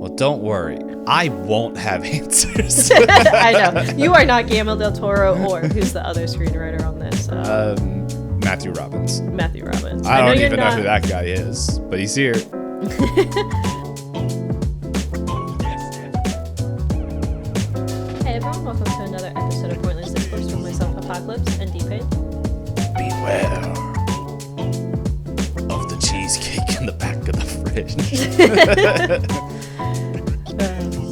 Well, don't worry. I won't have answers. I know. You are not Guillermo Del Toro, or who's the other screenwriter on this? Matthew Robbins. Matthew Robbins. I don't even know who that guy is, but he's here. Hey everyone, welcome to another episode of Pointless Discourse with myself, Hoppocalypse, and Itisdpayne. Beware of the cheesecake in the back of the fridge.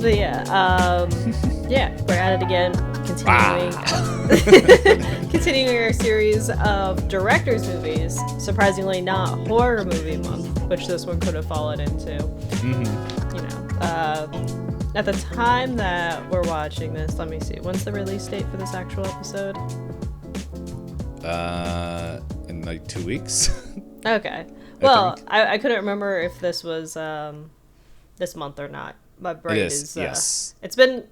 We're at it again, continuing our series of directors' movies. Surprisingly, not horror movie month, which this one could have fallen into. At the time that we're watching this, let me see. When's the release date for this actual episode? In like 2 weeks. Okay. Well, I couldn't remember if this was this month or not. My brain is yes. It's been,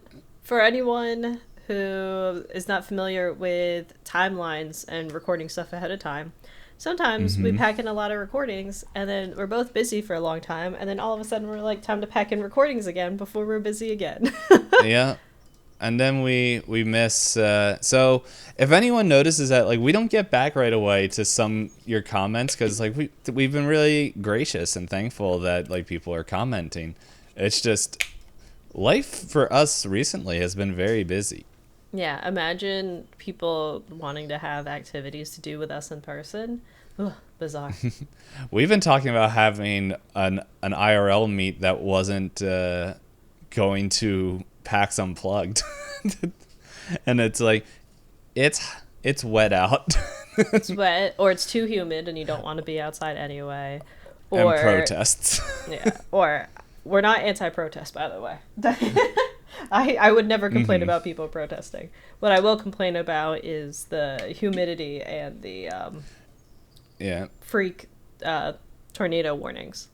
for anyone who is not familiar with timelines and recording stuff ahead of time, sometimes we pack in a lot of recordings and then we're both busy for a long time, and then all of a sudden we're like, time to pack in recordings again before we're busy again. Yeah. And then we miss, so if anyone notices that, like, we don't get back right away to your comments, because like we've been really gracious and thankful that like people are commenting. It's just life for us recently has been very busy. Yeah, imagine people wanting to have activities to do with us in person. Ugh, bizarre. We've been talking about having an IRL meet that wasn't going to PAX Unplugged. And it's like, it's wet out. It's wet, or it's too humid and you don't want to be outside anyway. And protests. Yeah, or we're not anti-protest, by the way. I would never complain about people protesting. What I will complain about is the humidity and the freak tornado warnings.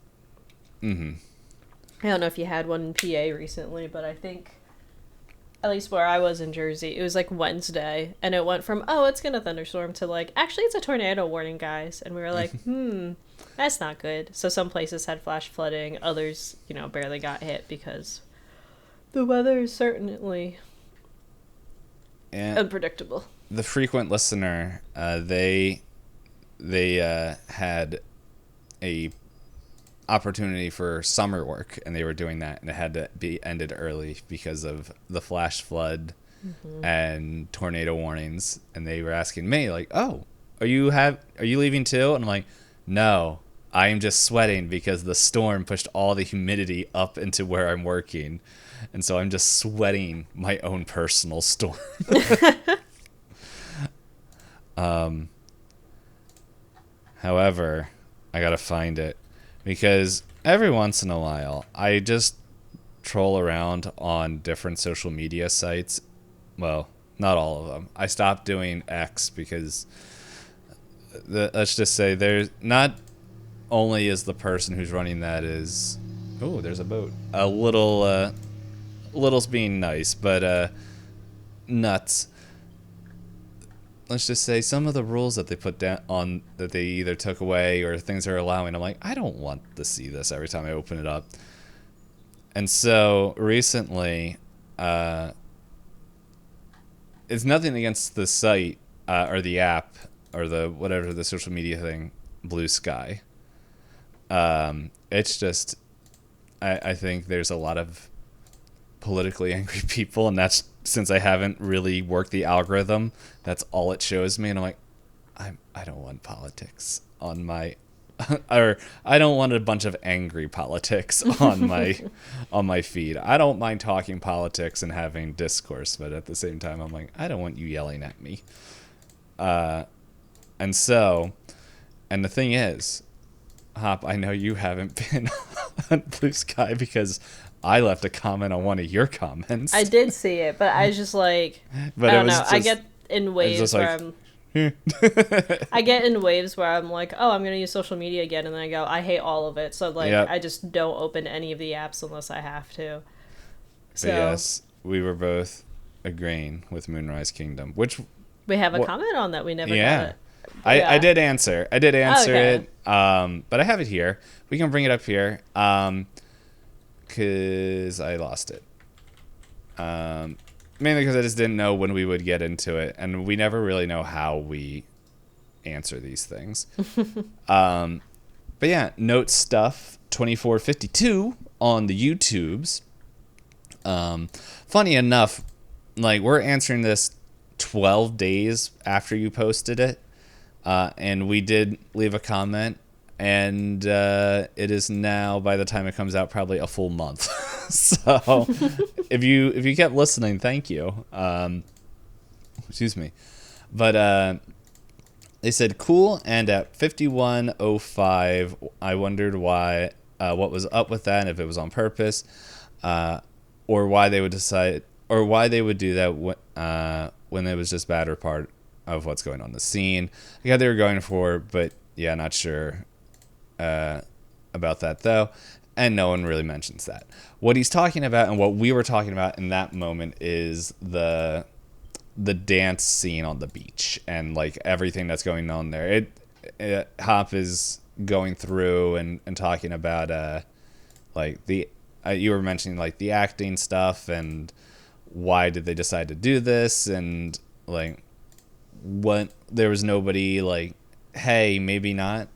I don't know if you had one in PA recently, but I think, at least where I was in Jersey, it was like Wednesday, and it went from, oh, it's gonna thunderstorm, to like, actually it's a tornado warning, guys. And we were like, that's not good. So some places had flash flooding, others, barely got hit because the weather is certainly unpredictable. The frequent listener, they had a opportunity for summer work, and they were doing that, and it had to be ended early because of the flash flood and tornado warnings. And they were asking me like, oh, are you leaving too? And I'm like, no, I am just sweating because the storm pushed all the humidity up into where I'm working, and so I'm just sweating my own personal storm. However, I gotta find it, because every once in a while I just troll around on different social media sites. Well, not all of them. I stopped doing X because let's just say there's not only is the person who's running that is, oh, there's a boat, a little's being nice, but nuts. Let's just say some of the rules that they put down on, that they either took away or things they're allowing, I'm like, I don't want to see this every time I open it up. And so recently, it's nothing against the site or the app or the whatever the social media thing, Blue Sky. It's just, I think there's a lot of politically angry people, and that's, since I haven't really worked the algorithm, that's all it shows me, and I'm like, I don't want politics on my or I don't want a bunch of angry politics on my feed. I don't mind talking politics and having discourse, but at the same time I'm like, I don't want you yelling at me. And the thing is, Hop, I know you haven't been on Blue Sky because I left a comment on one of your comments. I did see it, but I was just like, but I don't know. I get in waves where I get in waves where I'm like, oh, I'm going to use social media again. And then I go, I hate all of it. So like, I just don't open any of the apps unless I have to. So yes, we were both agreeing with Moonrise Kingdom, which we have a comment on that. We never got it. I did answer it. But I have it here. We can bring it up here. because I lost it. Mainly because I just didn't know when we would get into it, and we never really know how we answer these things. But yeah, Note Stuff 2452 on the YouTubes. Funny enough, like, we're answering this 12 days after you posted it, and we did leave a comment, and it is now, by the time it comes out, probably a full month. So if you kept listening, thank you. Excuse me. But they said cool, and at 51:05 I wondered why, what was up with that, and if it was on purpose, or why they would decide, or why they would do that when it was just bad or part of what's going on in the scene. Yeah, they were going for, but yeah, not sure about that though, and no one really mentions that. What he's talking about, and what we were talking about in that moment, is the dance scene on the beach and like everything that's going on there. Hop is going through and talking about like the you were mentioning like the acting stuff and why did they decide to do this, and like what, there was nobody like, hey, maybe not.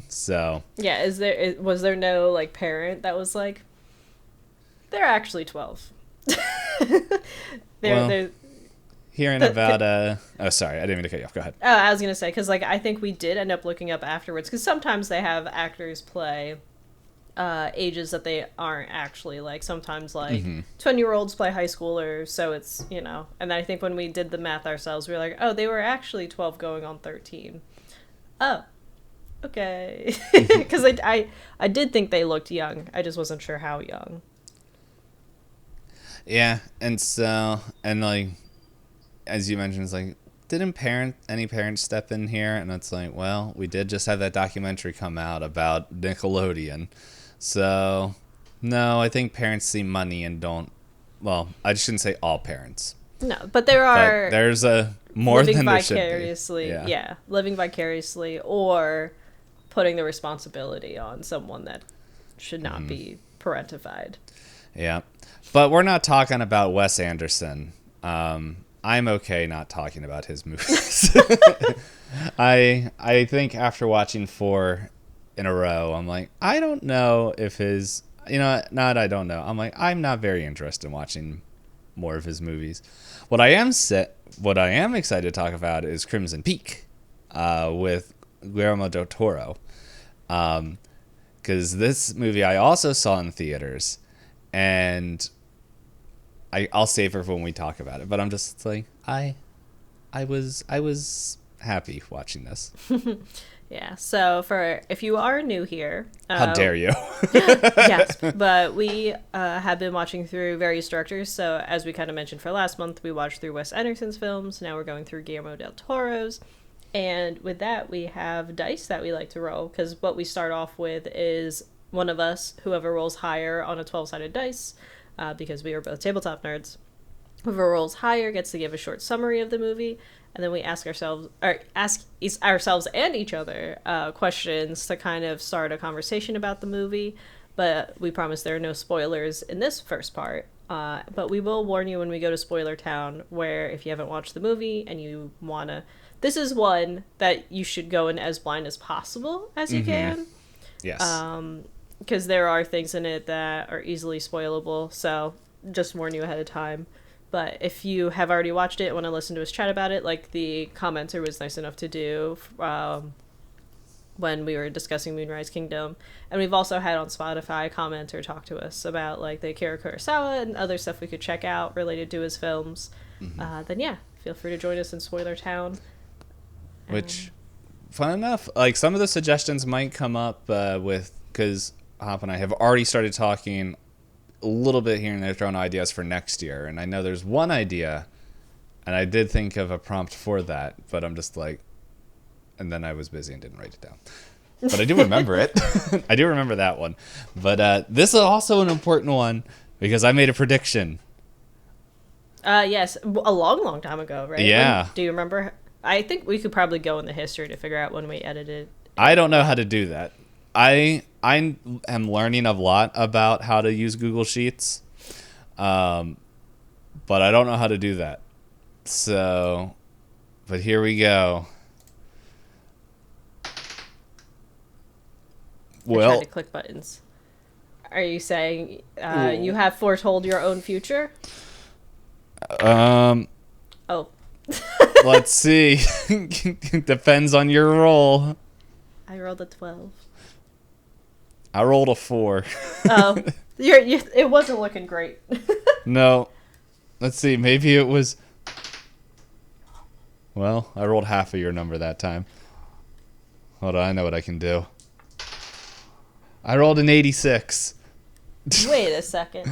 So yeah, was there no like parent that was like, they're actually 12? they're hearing about oh, sorry, I didn't mean to cut you off, go ahead. Oh, I was gonna say, because like I think we did end up looking up afterwards, because sometimes they have actors play ages that they aren't actually, like sometimes like 20-year-olds play high schoolers, so it's, you know. And I think when we did the math ourselves, we were like, oh, they were actually 12 going on 13. Oh, okay. Because I did think they looked young, I just wasn't sure how young. Yeah, and so, and like as you mentioned, it's like, didn't any parents step in here? And it's like, well, we did just have that documentary come out about Nickelodeon. So, no, I think parents see money and don't, well, I shouldn't say all parents. No, but there's a more than there should be. Vicariously, yeah, living vicariously, or putting the responsibility on someone that should not be parentified. Yeah, but we're not talking about Wes Anderson. I'm okay not talking about his movies. I think after watching 4 in a row, I'm like, I don't know if his, I don't know. I'm like, I'm not very interested in watching more of his movies. What I am excited to talk about is Crimson Peak, with Guillermo Del Toro. Because this movie I also saw in theaters, and I'll save her for when we talk about it. But I'm just like, I was happy watching this. Yeah. So if you are new here, how dare you? Yes, but we have been watching through various directors. So as we kind of mentioned for last month, we watched through Wes Anderson's films. Now we're going through Guillermo del Toro's. And with that, we have dice that we like to roll, because what we start off with is one of us, whoever rolls higher on a 12-sided dice, because we are both tabletop nerds. Whoever rolls higher gets to give a short summary of the movie, and then we ask ourselves and each other questions to kind of start a conversation about the movie. But we promise there are no spoilers in this first part. But we will warn you when we go to Spoiler Town, where if you haven't watched the movie and you wanna, this is one that you should go in as blind as possible as you can. Yes. Because there are things in it that are easily spoilable, so just warn you ahead of time. But if you have already watched it and want to listen to us chat about it, like the commenter was nice enough to do when we were discussing Moonrise Kingdom, and we've also had on Spotify a commenter talk to us about like the Akira Kurosawa and other stuff we could check out related to his films, then yeah, feel free to join us in Spoiler Town. Which, fun enough, like some of the suggestions might come up because Hop and I have already started talking a little bit here and there, throwing ideas for next year. And I know there's one idea, and I did think of a prompt for that, but I'm just like, and then I was busy and didn't write it down. But I do remember it. I do remember that one. But this is also an important one because I made a prediction. Yes, a long time ago, right? Yeah. Do you remember? I think we could probably go in the history to figure out when we edited. I don't know how to do that. I am learning a lot about how to use Google Sheets, but I don't know how to do that. So, but here we go. I tried to click buttons. Are you saying you have foretold your own future? Oh, let's see. Depends on your roll. I rolled a 12. I rolled a 4. Oh, it wasn't looking great. No. Let's see. Maybe it was. Well, I rolled half of your number that time. Hold on, I know what I can do. I rolled an 86. Wait a second.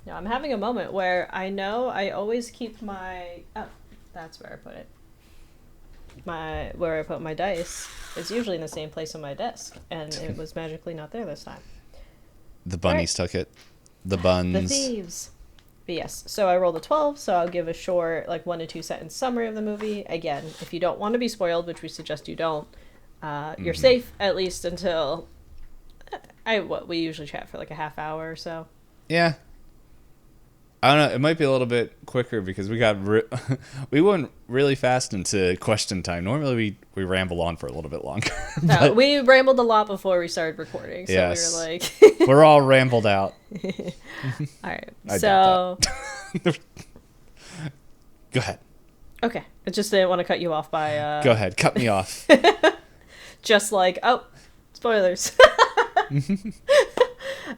No, I'm having a moment where I know I always keep my... Oh, that's where I put it. Where I put my dice is usually in the same place on my desk, and it was magically not there this time. The bunnies took it. The buns. The thieves. But yes, so I rolled a 12, so I'll give a short, 1 to 2 sentence summary of the movie. Again, if you don't want to be spoiled, which we suggest you don't, you're safe at least until... we usually chat for a half hour or so. Yeah. I don't know. It might be a little bit quicker because we got we went really fast into question time. Normally we ramble on for a little bit longer. No, we rambled a lot before we started recording, so yes. we were like... We're all rambled out. All right, Go ahead. Okay, I just didn't want to cut you off by... Go ahead, cut me off. Just spoilers.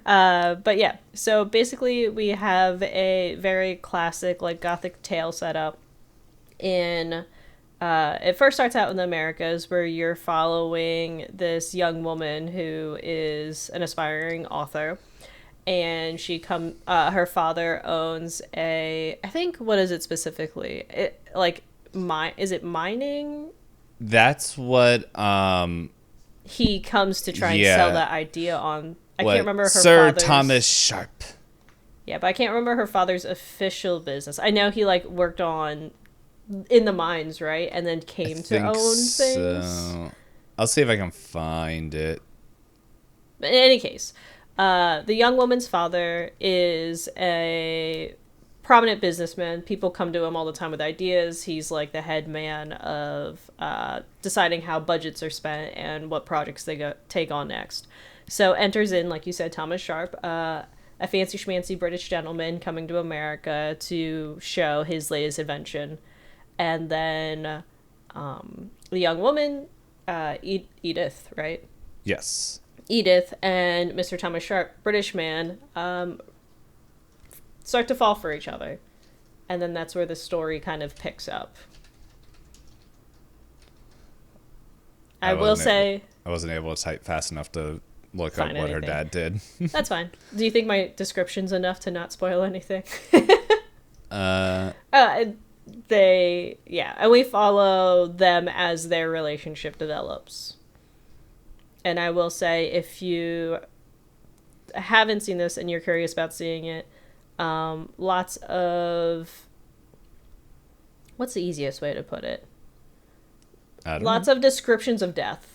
But yeah, so basically we have a very classic gothic tale set up in it first starts out in the Americas, where you're following this young woman who is an aspiring author, and her father owns I think, what is it specifically, is it mining? That's what he comes to try and sell that idea on. I can't remember her Sir father's... Thomas Sharp. Yeah, but I can't remember her father's official business. I know he worked in the mines, right? And then came to own things. So. I'll see if I can find it. But in any case, the young woman's father is a prominent businessman. People come to him all the time with ideas. He's the head man of deciding how budgets are spent and what projects they take on next. So enters in, like you said, Thomas Sharp, a fancy schmancy British gentleman coming to America to show his latest invention. And then the young woman, Edith, right? Yes. Edith and Mr. Thomas Sharp, British man, start to fall for each other. And then that's where the story kind of picks up. I will say... I wasn't able to type fast enough to look up what her dad did. That's fine. Do you think my description's enough to not spoil anything? And we follow them as their relationship develops. And I will say, if you haven't seen this and you're curious about seeing it, lots of... What's the easiest way to put it? Lots of descriptions of death.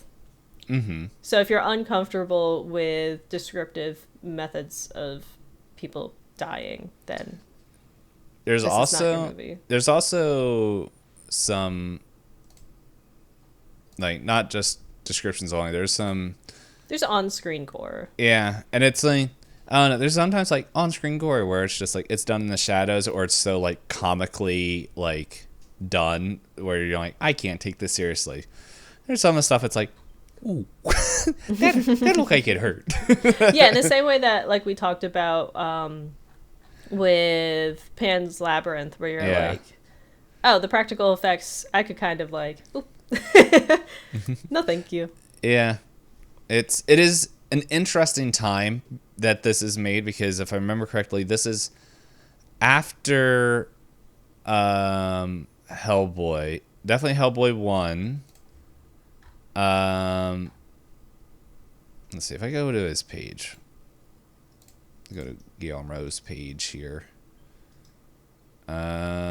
Mm-hmm. So if you're uncomfortable with descriptive methods of people dying, then there's also some not just descriptions only. There's on-screen gore. Yeah, and it's I don't know. There's sometimes on-screen gore where it's just it's done in the shadows, or it's so comically done where you're I can't take this seriously. There's some of the stuff it's ooh, that looked like it hurt. Yeah, in the same way that we talked about with Pan's Labyrinth, where you're oh, the practical effects, I could kind of oop. No thank you. Yeah, it is an interesting time that this is made, because if I remember correctly, this is after Hellboy, definitely Hellboy 1. Let's see if I go to his page. Go to Guillermo's page here.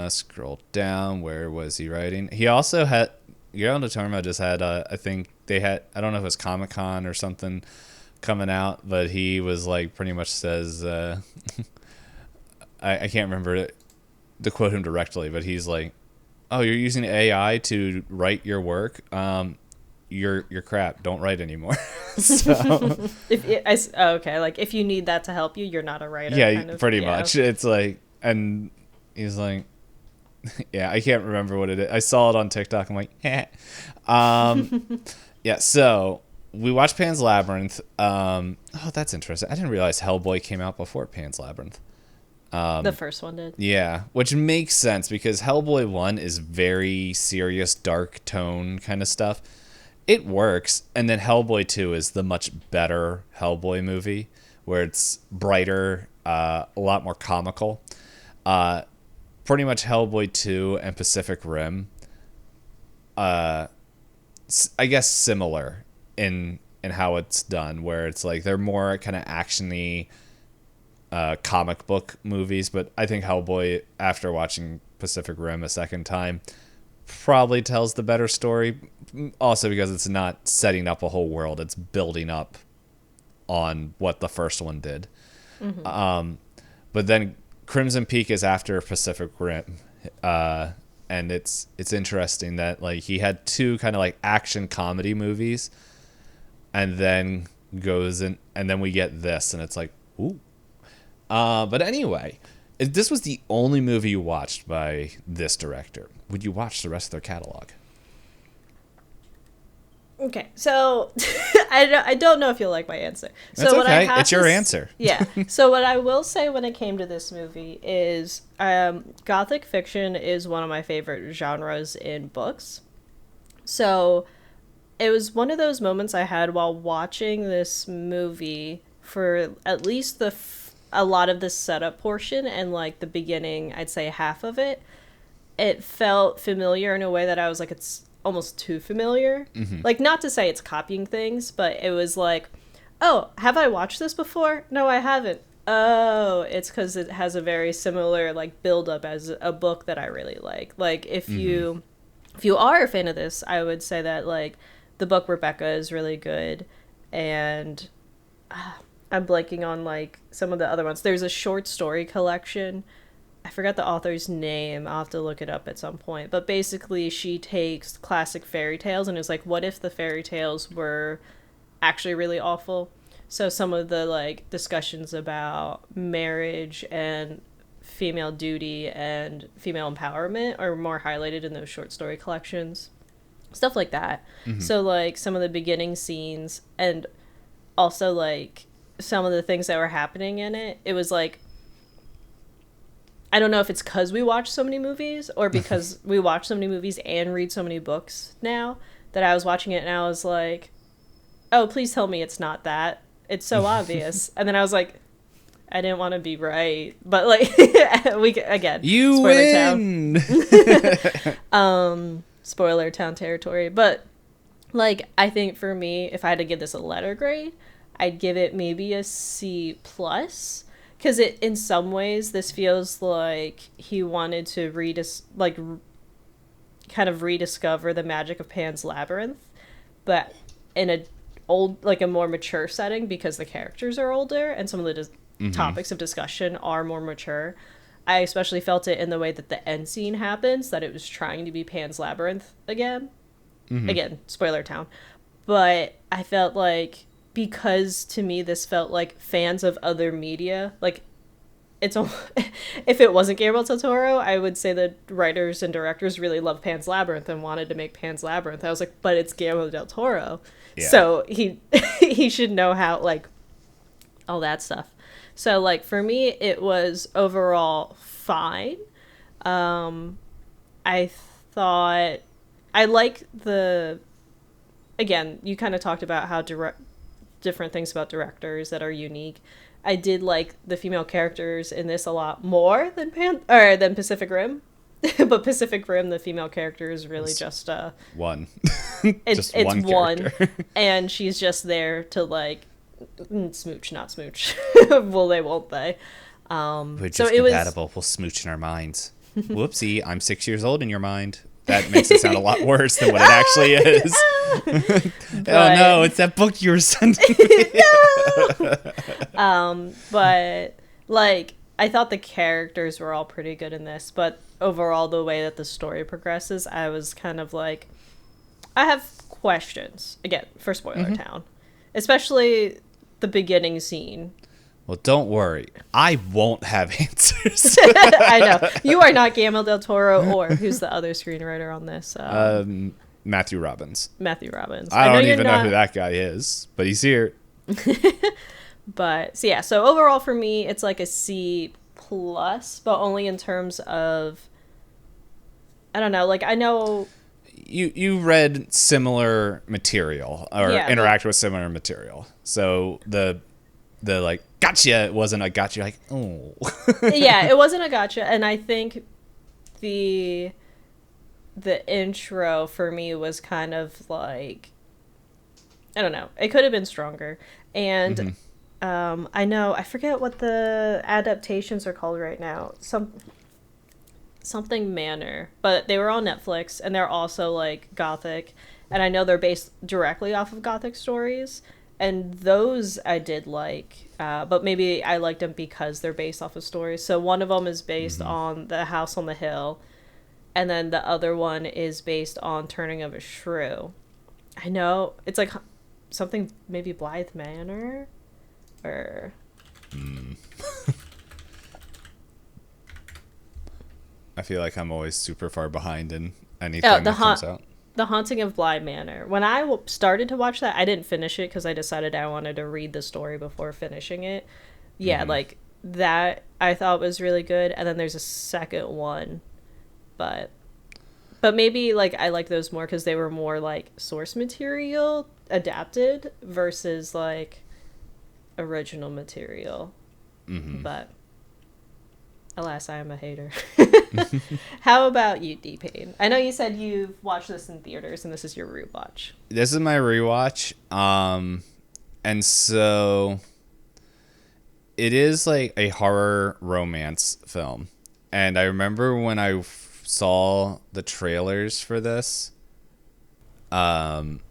Scroll down. Where was he writing? He also had... Guillermo Del Toro just had, I think they had... I don't know if it was Comic-Con or something, coming out, but he was like pretty much says, I can't remember to quote him directly, but he's like, "Oh, you're using AI to write your work. You're crap. Don't write anymore." So okay, like if you need that to help you, you're not a writer. yeah, kind of, pretty much. It's like, and he's like, yeah, I can't remember what it is. I saw it on TikTok. I'm like, eh. Yeah. So we watched Pan's Labyrinth. Oh, that's interesting. I didn't realize Hellboy came out before Pan's Labyrinth. The first one did. Yeah, which makes sense because Hellboy 1 is very serious, dark tone kind of stuff. It works, and then Hellboy 2 is the much better Hellboy movie, where it's brighter, a lot more comical. Pretty much Hellboy 2 and Pacific Rim, I guess similar in how it's done, where it's like they're more kind of actiony, comic book movies, but I think Hellboy, after watching Pacific Rim a second time, probably tells the better story. Also because it's not setting up a whole world, it's building up on what the first one did. Mm-hmm. But then Crimson Peak is after Pacific Rim, and it's interesting that like he had two kind of like action comedy movies, and then goes in, and then we get this, and it's like, ooh. But anyway, if this was the only movie you watched by this director, would you watch the rest of their catalog? Okay, so I don't know if you'll like my answer. That's so okay. It's your answer. Yeah. So what I will say when it came to this movie is Gothic fiction is one of my favorite genres in books. So it was one of those moments I had while watching this movie for at least a lot of the setup portion and like the beginning, I'd say half of it. It felt familiar in a way that I was like, it's almost too familiar. Mm-hmm. Like, not to say it's copying things, but it was like, oh, have I watched this before? No, I haven't. Oh, it's because it has a very similar like build up as a book that I really like. Like if you are a fan of this, I would say that like the book Rebecca is really good, and I'm blanking on like some of the other ones. There's a short story collection. I forgot the author's name. I'll have to look it up at some point. But basically, she takes classic fairy tales and is like, what if the fairy tales were actually really awful? So some of the like discussions about marriage and female duty and female empowerment are more highlighted in those short story collections. Stuff like that. Mm-hmm. So like some of the beginning scenes and also like some of the things that were happening in it, it was like, I don't know if it's because we watch so many movies or because we watch so many movies and read so many books now that I was watching it and I was like, oh, please tell me it's not that. It's so obvious. And then I was like, I didn't want to be right. But like, you spoiler win. Town. Spoiler town territory. But like, I think for me, if I had to give this a letter grade, I'd give it maybe a C+. Because in some ways, this feels like he wanted to kind of rediscover the magic of Pan's Labyrinth, but in a more mature setting because the characters are older and some of the topics of discussion are more mature. I especially felt it in the way that the end scene happens, that it was trying to be Pan's Labyrinth again. Mm-hmm. Again, spoiler town. But I felt like, because to me this felt like fans of other media, like it's if it wasn't Guillermo Del Toro, I would say that writers and directors really loved Pan's Labyrinth and wanted to make Pan's Labyrinth. I was like, but it's Guillermo Del Toro, so he should know how, like, all that stuff. So like for me, it was overall fine. I thought I like again, you kind of talked about how different things about directors that are unique. I did like the female characters in this a lot more than Pacific Rim. But Pacific Rim, the female character is really just one. It's one, and she's just there to like smooch, not smooch. Will they? Won't they? We're just compatible. We'll smooch in our minds. Whoopsie! I'm 6 years old in your mind. that makes it sound a lot worse than what it actually is. Oh no, it's that book you were sending me. But like I thought the characters were all pretty good in this, but overall the way that the story progresses, I was kind of like, I have questions again for Spoiler Town, especially the beginning scene. Well, don't worry. I won't have answers. I know. You are not Guillermo Del Toro, or who's the other screenwriter on this? Matthew Robbins. Matthew Robbins. I don't even know who that guy is, but he's here. But, so yeah. So overall for me, it's like a C+, but only in terms of, I don't know. Like, I know... You read similar material, or interacted with similar material. So the like, gotcha wasn't a gotcha, like, oh. Yeah, it wasn't a gotcha. And I think the intro for me was kind of like, I don't know, it could have been stronger. And I know, I forget what the adaptations are called right now. Something Manor, but they were on Netflix, and they're also like gothic, and I know they're based directly off of gothic stories, and those I did like, but maybe I liked them because they're based off of stories. So one of them is based on The House on the Hill, and then the other one is based on Turning of a Shrew. I know it's like something, maybe Blythe Manor, or I feel like I'm always super far behind in anything that comes out. The Haunting of Bly Manor. When I started to watch that, I didn't finish it because I decided I wanted to read the story before finishing it. Yeah, like that I thought was really good. And then there's a second one, but maybe like I like those more because they were more like source material adapted versus like original material. But alas, I am a hater. How about you, D-Payne? I know you said you've watched this in theaters and this is your rewatch. This is my rewatch. And so it is like a horror romance film. And I remember when I saw the trailers for this, I'm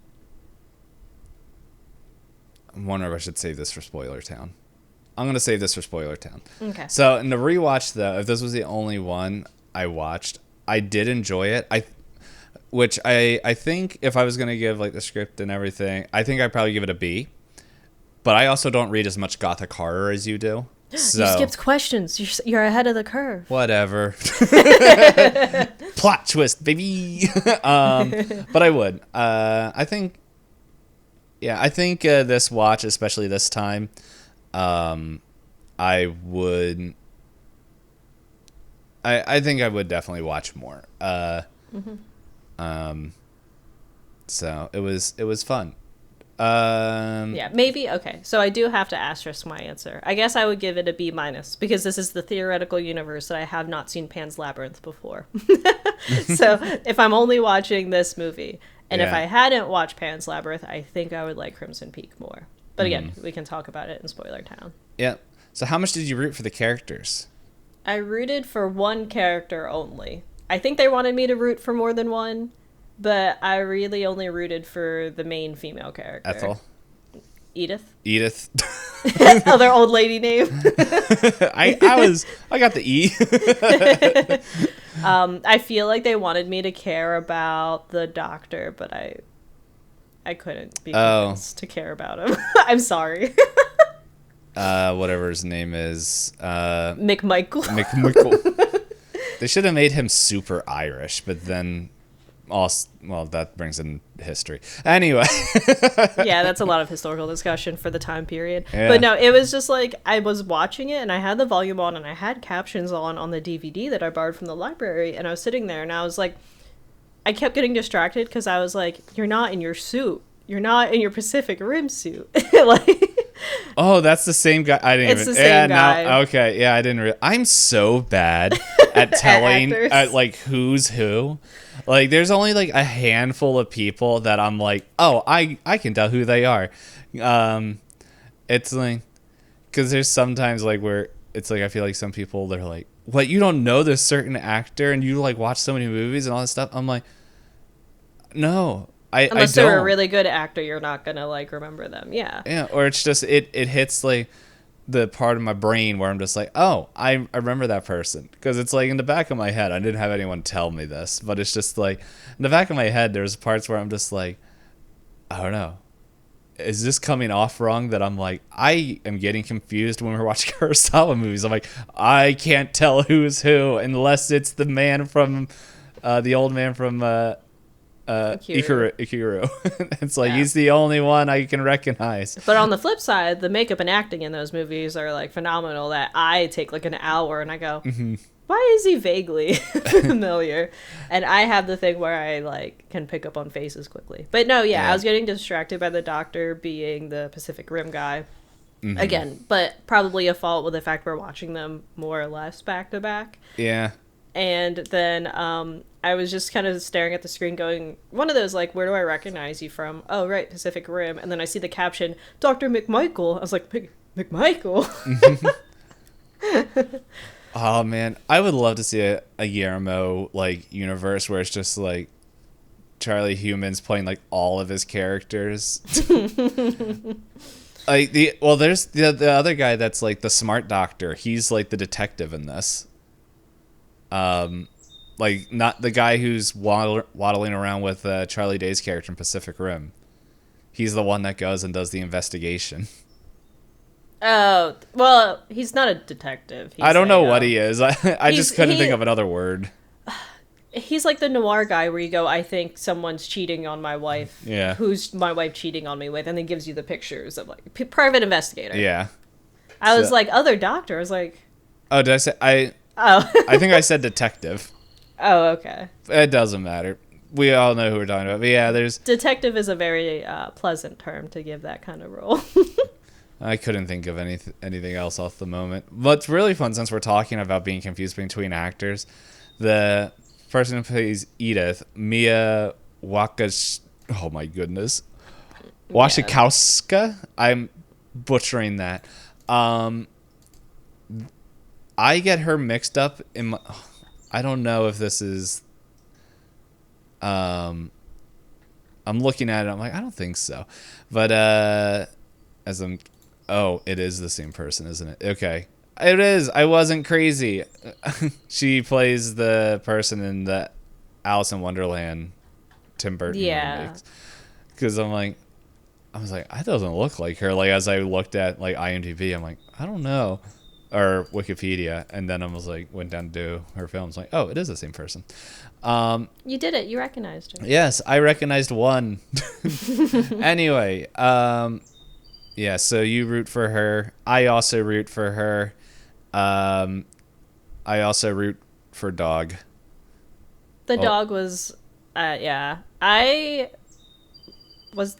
wondering if I should save this for Spoiler Town. I'm going to save this for Spoiler Town. Okay. So in the rewatch, though, if this was the only one I watched, I did enjoy it. I think if I was going to give like the script and everything, I think I'd probably give it a B. But I also don't read as much gothic horror as you do. So, you skipped questions. You're ahead of the curve. Whatever. Plot twist, baby. But I would. I think this watch, especially this time, I think I would definitely watch more. So it was fun. Yeah, maybe. Okay, so I do have to asterisk my answer. I guess I would give it a B- because this is the theoretical universe that I have not seen Pan's Labyrinth before. So if I'm only watching this movie, and if I hadn't watched Pan's Labyrinth, I think I would like Crimson Peak more. But again, we can talk about it in Spoiler Town. Yeah. So how much did you root for the characters? I rooted for one character only. I think they wanted me to root for more than one, but I really only rooted for the main female character. Ethel? Edith? Oh, their old lady name. I got the E. I feel like they wanted me to care about the doctor, but I couldn't be convinced to care about him. I'm sorry. Whatever his name is. McMichael. McMichael. They should have made him super Irish, but then that brings in history. Anyway. Yeah, that's a lot of historical discussion for the time period. Yeah. But no, it was just like I was watching it and I had the volume on and I had captions on the DVD that I borrowed from the library, and I was sitting there and I was like, I kept getting distracted because I was like, you're not in your suit. You're not in your Pacific Rim suit. Like, oh, that's the same guy. I didn't it's even. the same guy. No, okay. Yeah, I didn't. I'm so bad at telling like who's who. Like, there's only like a handful of people that I'm like, oh, I can tell who they are. It's like, because there's sometimes like where it's like I feel like some people they're like, "What? You don't know this certain actor and you like watch so many movies and all this stuff?" I'm like, "No, Unless I they're a don't." really good actor, you're not gonna like remember them. Yeah. Yeah, or it's just it hits like the part of my brain where I'm just like, "Oh, I remember that person." Because it's like in the back of my head. I didn't have anyone tell me this, but it's just like in the back of my head there's parts where I'm just like, I don't know. Is this coming off wrong that I'm like, I am getting confused when we're watching Kurosawa movies. I'm like, I can't tell who's who unless it's the man from, the old man from Ikiru. It's like, Yeah. he's the only one I can recognize. But on the flip side, the makeup and acting in those movies are like phenomenal that I take like an hour and I go, why is he vaguely familiar? And I have the thing where I like can pick up on faces quickly. But no, yeah, I was getting distracted by the doctor being the Pacific Rim guy. Again, but probably a fault with the fact we're watching them more or less back to back. Yeah. And then I was just kind of staring at the screen going, one of those, like, where do I recognize you from? Oh, right, Pacific Rim. And then I see the caption, Dr. McMichael. I was like, McMichael? Oh, man. I would love to see a Guillermo, like, universe where it's just, like, Charlie Human's playing, like, all of his characters. Like, there's the other guy that's, like, the smart doctor. He's, like, the detective in this. Like, not the guy who's waddling around with Charlie Day's character in Pacific Rim. He's the one that goes and does the investigation. Oh, well, he's not a detective. I don't know what he is. I just couldn't think of another word. He's like the noir guy where you go, I think someone's cheating on my wife. Yeah. Who's my wife cheating on me with? And then gives you the pictures of, like, private investigator. Yeah. I was like, other doctor. I was like... Oh, did I say... Oh. I think I said detective. Oh, okay. It doesn't matter. We all know who we're talking about. But yeah, there's... Detective is a very pleasant term to give that kind of role. I couldn't think of anything else off the moment. What's really fun, since we're talking about being confused between actors, the person who plays Edith, Mia oh my goodness, Wasikowska. I'm butchering that. I get her mixed up in my... I don't know if this is... I'm looking at it, I'm like, I don't think so. But as I'm... Oh, it is the same person, isn't it? Okay. It is. I wasn't crazy. She plays the person in the Alice in Wonderland Tim Burton remakes. Because I was like, that doesn't look like her. Like, as I looked at, like, IMDb, I'm like, I don't know. Or Wikipedia. And then I was like, went down to do her films. Like, oh, it is the same person. You did it. You recognized her. Yes, I recognized one. Anyway, yeah, so you root for her. I also root for her. I also root for Dog. The dog was, yeah. I was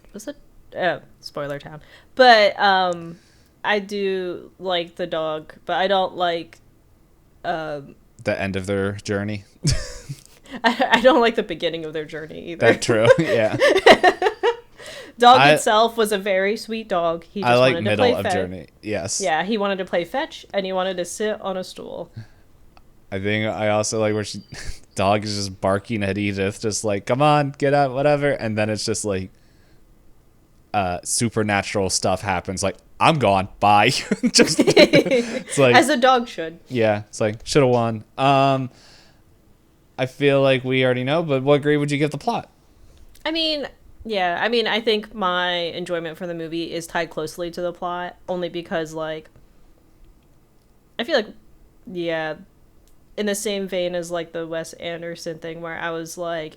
it? Spoiler town. But I do like the dog, but I don't like the end of their journey. I don't like the beginning of their journey either. That's true. Yeah. Dog itself was a very sweet dog. He just like wanted to middle play of fetch. journey. Yes. Yeah, he wanted to play fetch and he wanted to sit on a stool. I think I also like where Dog is just barking at Edith, just like, come on, get out, whatever. And then it's just like supernatural stuff happens. Like, I'm gone. Bye. Just it's like, as a dog should. Yeah, it's like, should have won. I feel like we already know, but what grade would you give the plot? I mean, yeah, I think my enjoyment for the movie is tied closely to the plot, only because, like, I feel like, yeah, in the same vein as, like, the Wes Anderson thing, where I was like,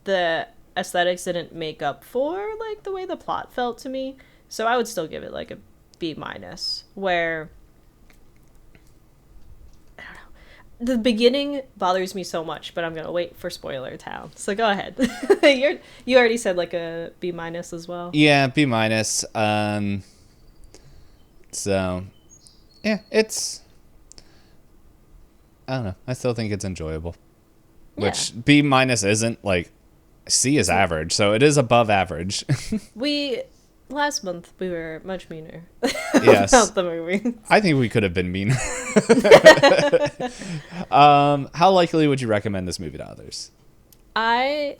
the aesthetics didn't make up for, like, the way the plot felt to me, so I would still give it, like, a B-, where... The beginning bothers me so much, but I'm gonna wait for spoiler town. So go ahead. You already said like a B- as well. Yeah, B-. So, yeah, it's... I don't know. I still think it's enjoyable. Which B- isn't, like... C is average, so it is above average. We Last month we were much meaner Yes. about the movie. I think we could have been mean. How likely would you recommend this movie to others? I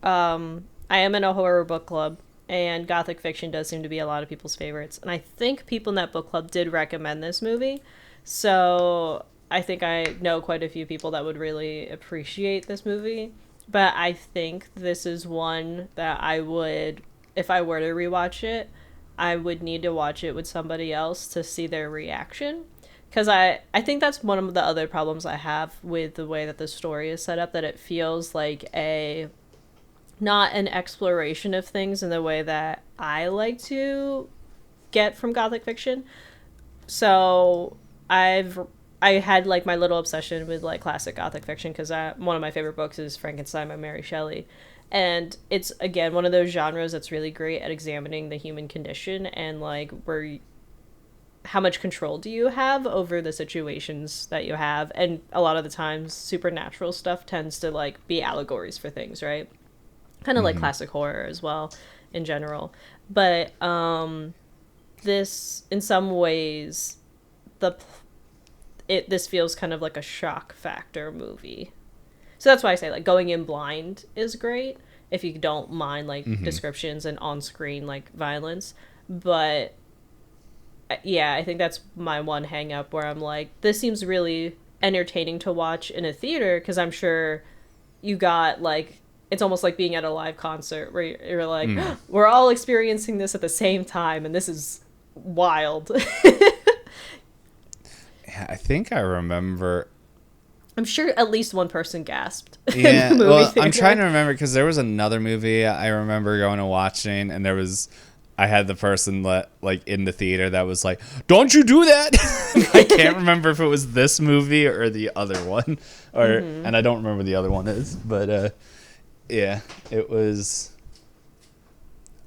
am in a horror book club, and gothic fiction does seem to be a lot of people's favorites. And I think people in that book club did recommend this movie. So I think I know quite a few people that would really appreciate this movie. But I think this is one that I would, if I were to rewatch it, I would need to watch it with somebody else to see their reaction. Because I think that's one of the other problems I have with the way that the story is set up, that it feels like not an exploration of things in the way that I like to get from gothic fiction. So I had like my little obsession with like classic gothic fiction, because one of my favorite books is Frankenstein by Mary Shelley. And it's, again, one of those genres that's really great at examining the human condition and like how much control do you have over the situations that you have. And a lot of the times supernatural stuff tends to like be allegories for things, right? Kind of like classic horror as well in general. But this, in some ways, this feels kind of like a shock factor movie. So that's why I say like going in blind is great if you don't mind like descriptions and on-screen like violence. But yeah, I think that's my one hang up, where I'm like, this seems really entertaining to watch in a theater, because I'm sure you got like, it's almost like being at a live concert where you're like, we're all experiencing this at the same time, and this is wild. Yeah, I think I remember. I'm sure at least one person gasped. Yeah, in the movie well, theater. I'm trying to remember, because there was another movie I remember going and watching, and I had the person like in the theater that was like, "Don't you do that!" I can't remember if it was this movie or the other one, and I don't remember what the other one is, but yeah, it was.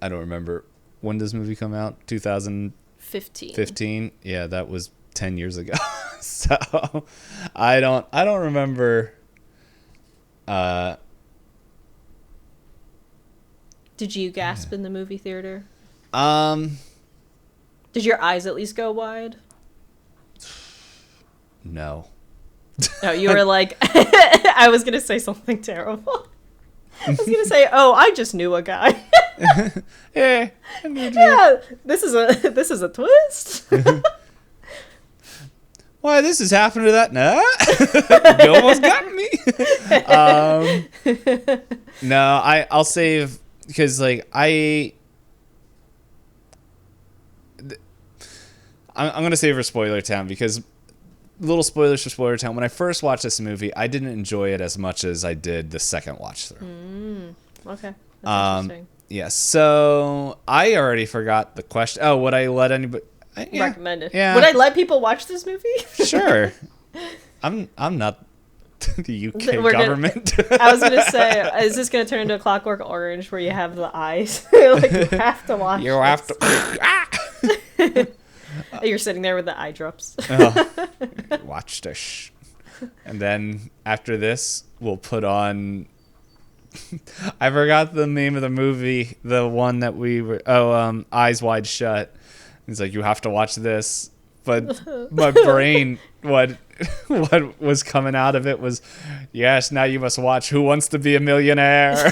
I don't remember. When does this movie come out? 2015. Yeah, that was 10 years ago. So I don't remember. Did you gasp in the movie theater? Did your eyes at least go wide? No. No, you were like, I was gonna say something terrible. I was gonna say, oh, I just knew a guy. Yeah. Yeah, this is a twist. Why, this has happened to that? Nah. You almost got me. No, I'll save, because like I'm gonna save for Spoiler Town, because little spoilers for Spoiler Town. When I first watched this movie, I didn't enjoy it as much as I did the second watch through. Okay, that's interesting. Yeah, so I already forgot the question. Oh, would I let anybody recommend it? Yeah. Would I let people watch this movie? Sure. I'm not the UK government. I was gonna say, is this gonna turn into a Clockwork Orange where you have the eyes? Like, you have to watch. You have to. You're sitting there with the eye drops. Watch this. And then after this, we'll put on. I forgot the name of the movie. The one that we were. Eyes Wide Shut. He's like, you have to watch this. But my brain, what was coming out of it was, yes, now you must watch Who Wants to Be a Millionaire.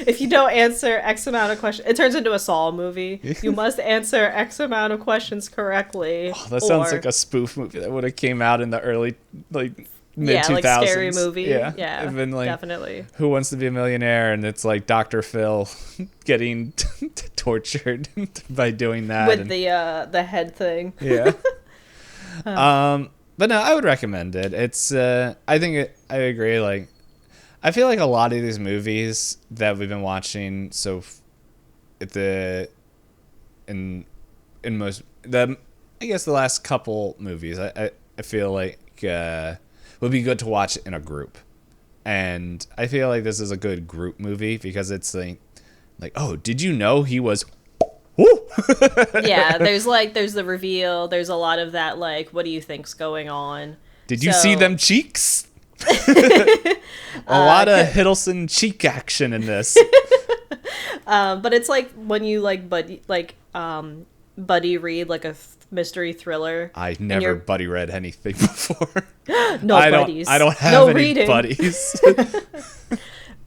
If you don't answer X amount of questions, it turns into a Saw movie. You must answer X amount of questions correctly. Oh, that sounds like a spoof movie that would have came out in the early, like, mid-2000s. Yeah, like scary movie. Yeah, been like, definitely. Who Wants to Be a Millionaire? And it's like Dr. Phil getting tortured by doing that. With the head thing. Yeah. But no, I would recommend it. It's, I agree, like, I feel like a lot of these movies that we've been watching, I guess the last couple movies, I feel like would be good to watch in a group. And I feel like this is a good group movie, because it's like, oh, did you know he was... Woo! Yeah, there's the reveal, there's a lot of that, like, what do you think's going on? Did you see them cheeks? A lot of Hiddleston cheek action in this. But it's like when you like buddy read like a mystery thriller. I And never you're buddy read anything before. no buddies. I don't have no any reading. buddies.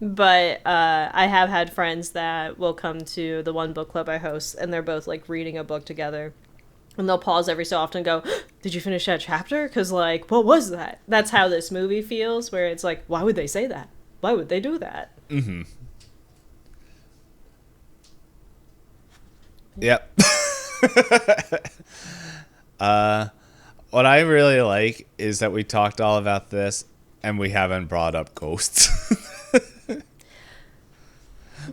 But I have had friends that will come to the one book club I host, and they're both like reading a book together. And they'll pause every so often and go, did you finish that chapter? Because, like, what was that? That's how this movie feels, where it's like, why would they say that? Why would they do that? Mm-hmm. Yep. What I really like is that we talked all about this, and we haven't brought up ghosts.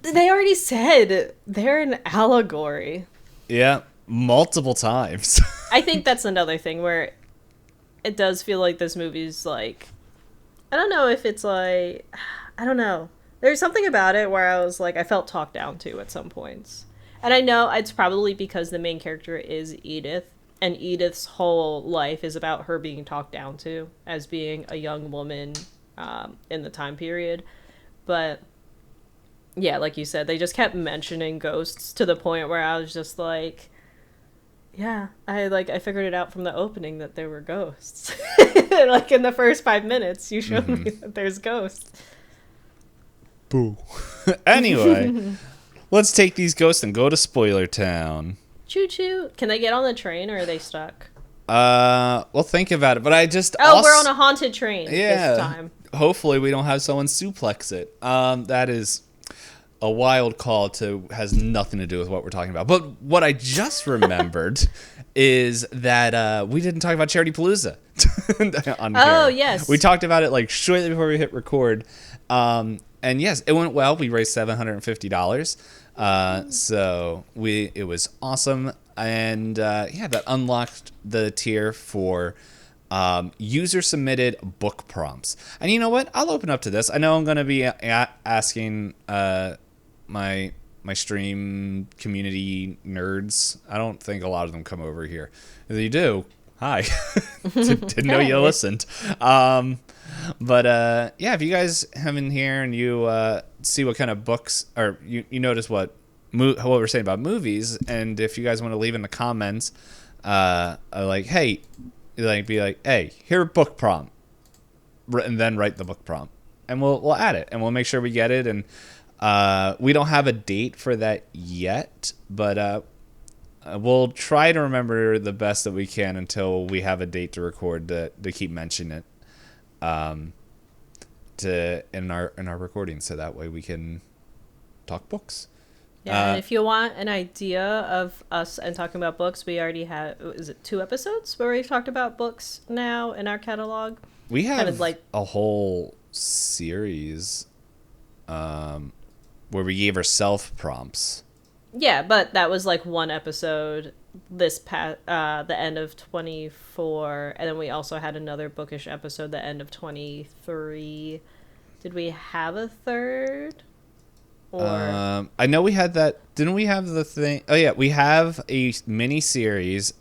They already said they're an allegory. Yeah, multiple times. I think that's another thing where it does feel like this movie's like, I don't know if it's like, I don't know. There's something about it where I was like, I felt talked down to at some points. And I know it's probably because the main character is Edith, and Edith's whole life is about her being talked down to as being a young woman in the time period. But yeah, like you said, they just kept mentioning ghosts to the point where I was just like, yeah, I figured it out from the opening that there were ghosts. Like in the first 5 minutes, you showed me that there's ghosts. Boo. Anyway, let's take these ghosts and go to Spoiler Town. Choo choo. Can they get on the train or are they stuck? We'll think about it. But I just we're on a haunted train this time. Hopefully we don't have someone suplex it. That is a wild call has nothing to do with what we're talking about. But what I just remembered is that we didn't talk about Charity Palooza on Oh, here. yes. We talked about it like shortly before we hit record. And yes, it went well. We raised $750. So it was awesome. And that unlocked the tier for user submitted book prompts. And you know what? I'll open up to this. I know I'm going to be asking my stream community nerds. I don't think a lot of them come over here. If you do, hi. Didn't know you listened. But if you guys have in here and you see what kind of books, or you notice what we're saying about movies, and if you guys want to leave in the comments, like, hey, be like, hey, here a book prompt, and then write the book prompt, and we'll add it, and we'll make sure we get it. And we don't have a date for that yet, but we'll try to remember the best that we can until we have a date to record to keep mentioning it in our recording, so that way we can talk books. Yeah, and if you want an idea of us and talking about books, we already have, is it 2 episodes where we've talked about books now in our catalog? We have kind of like a whole series where we gave ourselves prompts. Yeah, but that was like 1 episode the end of 24, and then we also had another bookish episode the end of 23. Did we have a third? Or I know we had that. Didn't we have the thing? Oh yeah, we have a mini series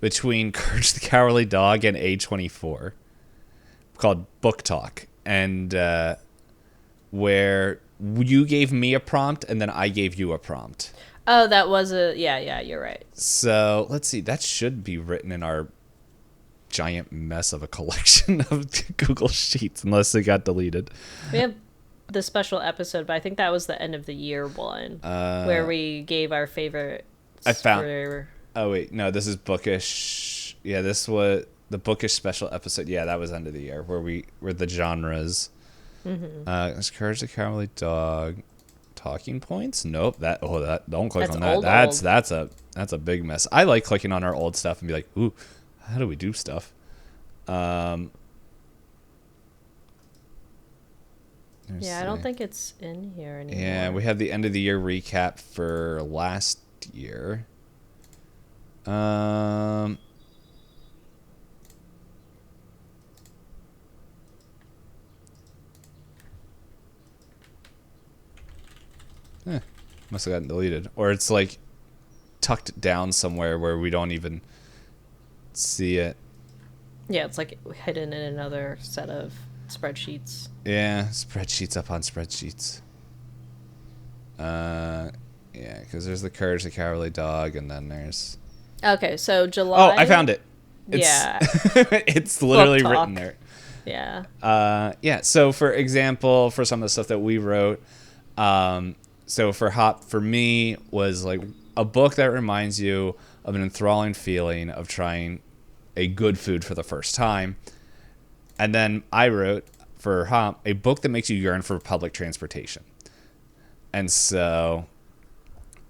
between Courage the Cowardly Dog and A24 called Book Talk, and where you gave me a prompt and then I gave you a prompt. Oh, that was yeah, you're right. So let's see. That should be written in our giant mess of a collection of Google Sheets, unless it got deleted. We have the special episode, but I think that was the end of the year one, where we gave our favorite. Oh wait, no, this is bookish. Yeah, this was the bookish special episode. Yeah, that was end of the year where the genres. It's Courage the Cowardly Dog. Talking points? Nope. Don't click on that. Old. That's a big mess. I like clicking on our old stuff and be like, ooh, how do we do stuff? I don't think it's in here anymore. Yeah, we have the end of the year recap for last year. Must have gotten deleted. Or it's like tucked down somewhere where we don't even see it. Yeah, it's like hidden in another set of spreadsheets. Yeah, spreadsheets up on spreadsheets. Yeah, because there's the Courage the Cowardly Dog, and then there's... Okay, so July. Oh, I found it. Yeah. It's literally Book talk. written there. Yeah. Yeah, so for example, for some of the stuff that we wrote, so for me was like a book that reminds you of an enthralling feeling of trying a good food for the first time. And then I wrote for Hop a book that makes you yearn for public transportation. And so,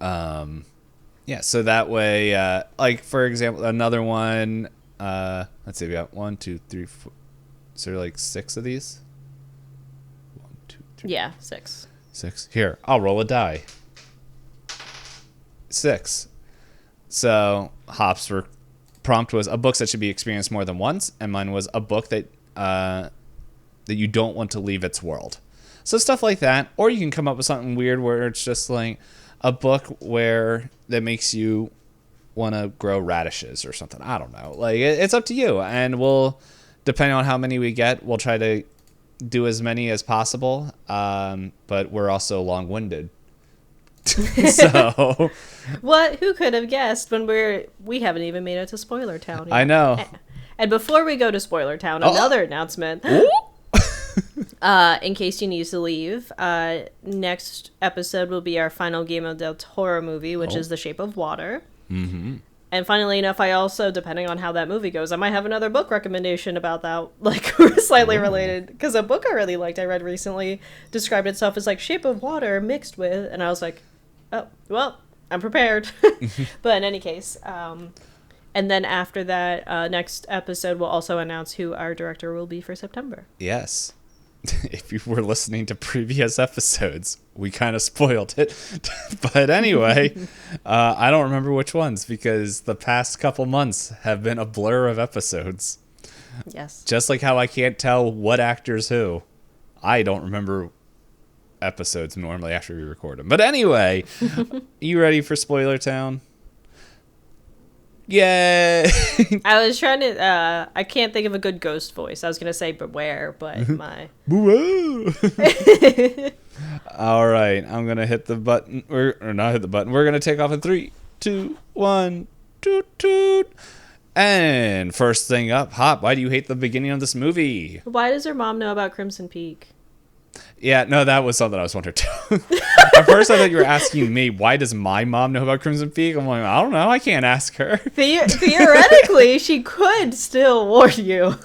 yeah, so that way, like for example, another one, let's see, we got 1, 2, 3, 4, so like 6 of these? 1, 2, 3. Yeah, 6. 6. Here, I'll roll a die. 6. So Hop's prompt was a book that should be experienced more than once, and mine was a book that that you don't want to leave its world. So stuff like that, or you can come up with something weird where it's just like a book that makes you want to grow radishes or something. I don't know. Like it's up to you, and depending on how many we get, we'll try to do as many as possible. But we're also long-winded. So Who could have guessed when we haven't even made it to Spoiler Town yet. I know. And before we go to Spoiler Town, another announcement. In case you need to leave, next episode will be our final Guillermo Del Toro movie, which is The Shape of Water. Mm-hmm. And funnily enough, I also, depending on how that movie goes, I might have another book recommendation about that, like slightly related. Because a book I really liked, I read recently, described itself as like Shape of Water mixed with, and I was like, oh, well, I'm prepared. But in any case, and then after that, next episode, we'll also announce who our director will be for September. Yes. If you were listening to previous episodes, we kind of spoiled it. But anyway, I don't remember which ones because the past couple months have been a blur of episodes. Yes. Just like how I can't tell what actor's who. I don't remember episodes normally after we record them. But anyway, you ready for Spoiler Town? Yay! I was trying to, I can't think of a good ghost voice. I was going to say beware, but my... All right, I'm going to hit the button. Or not hit the button. We're going to take off in 3, 2, 1. Toot, toot. And first thing up, Hop, why do you hate the beginning of this movie? Why does her mom know about Crimson Peak? Yeah, no, that was something I was wondering too. At first I thought you were asking me, why does my mom know about Crimson Peak? I'm like, I don't know, I can't ask her. Theoretically, she could still warn you.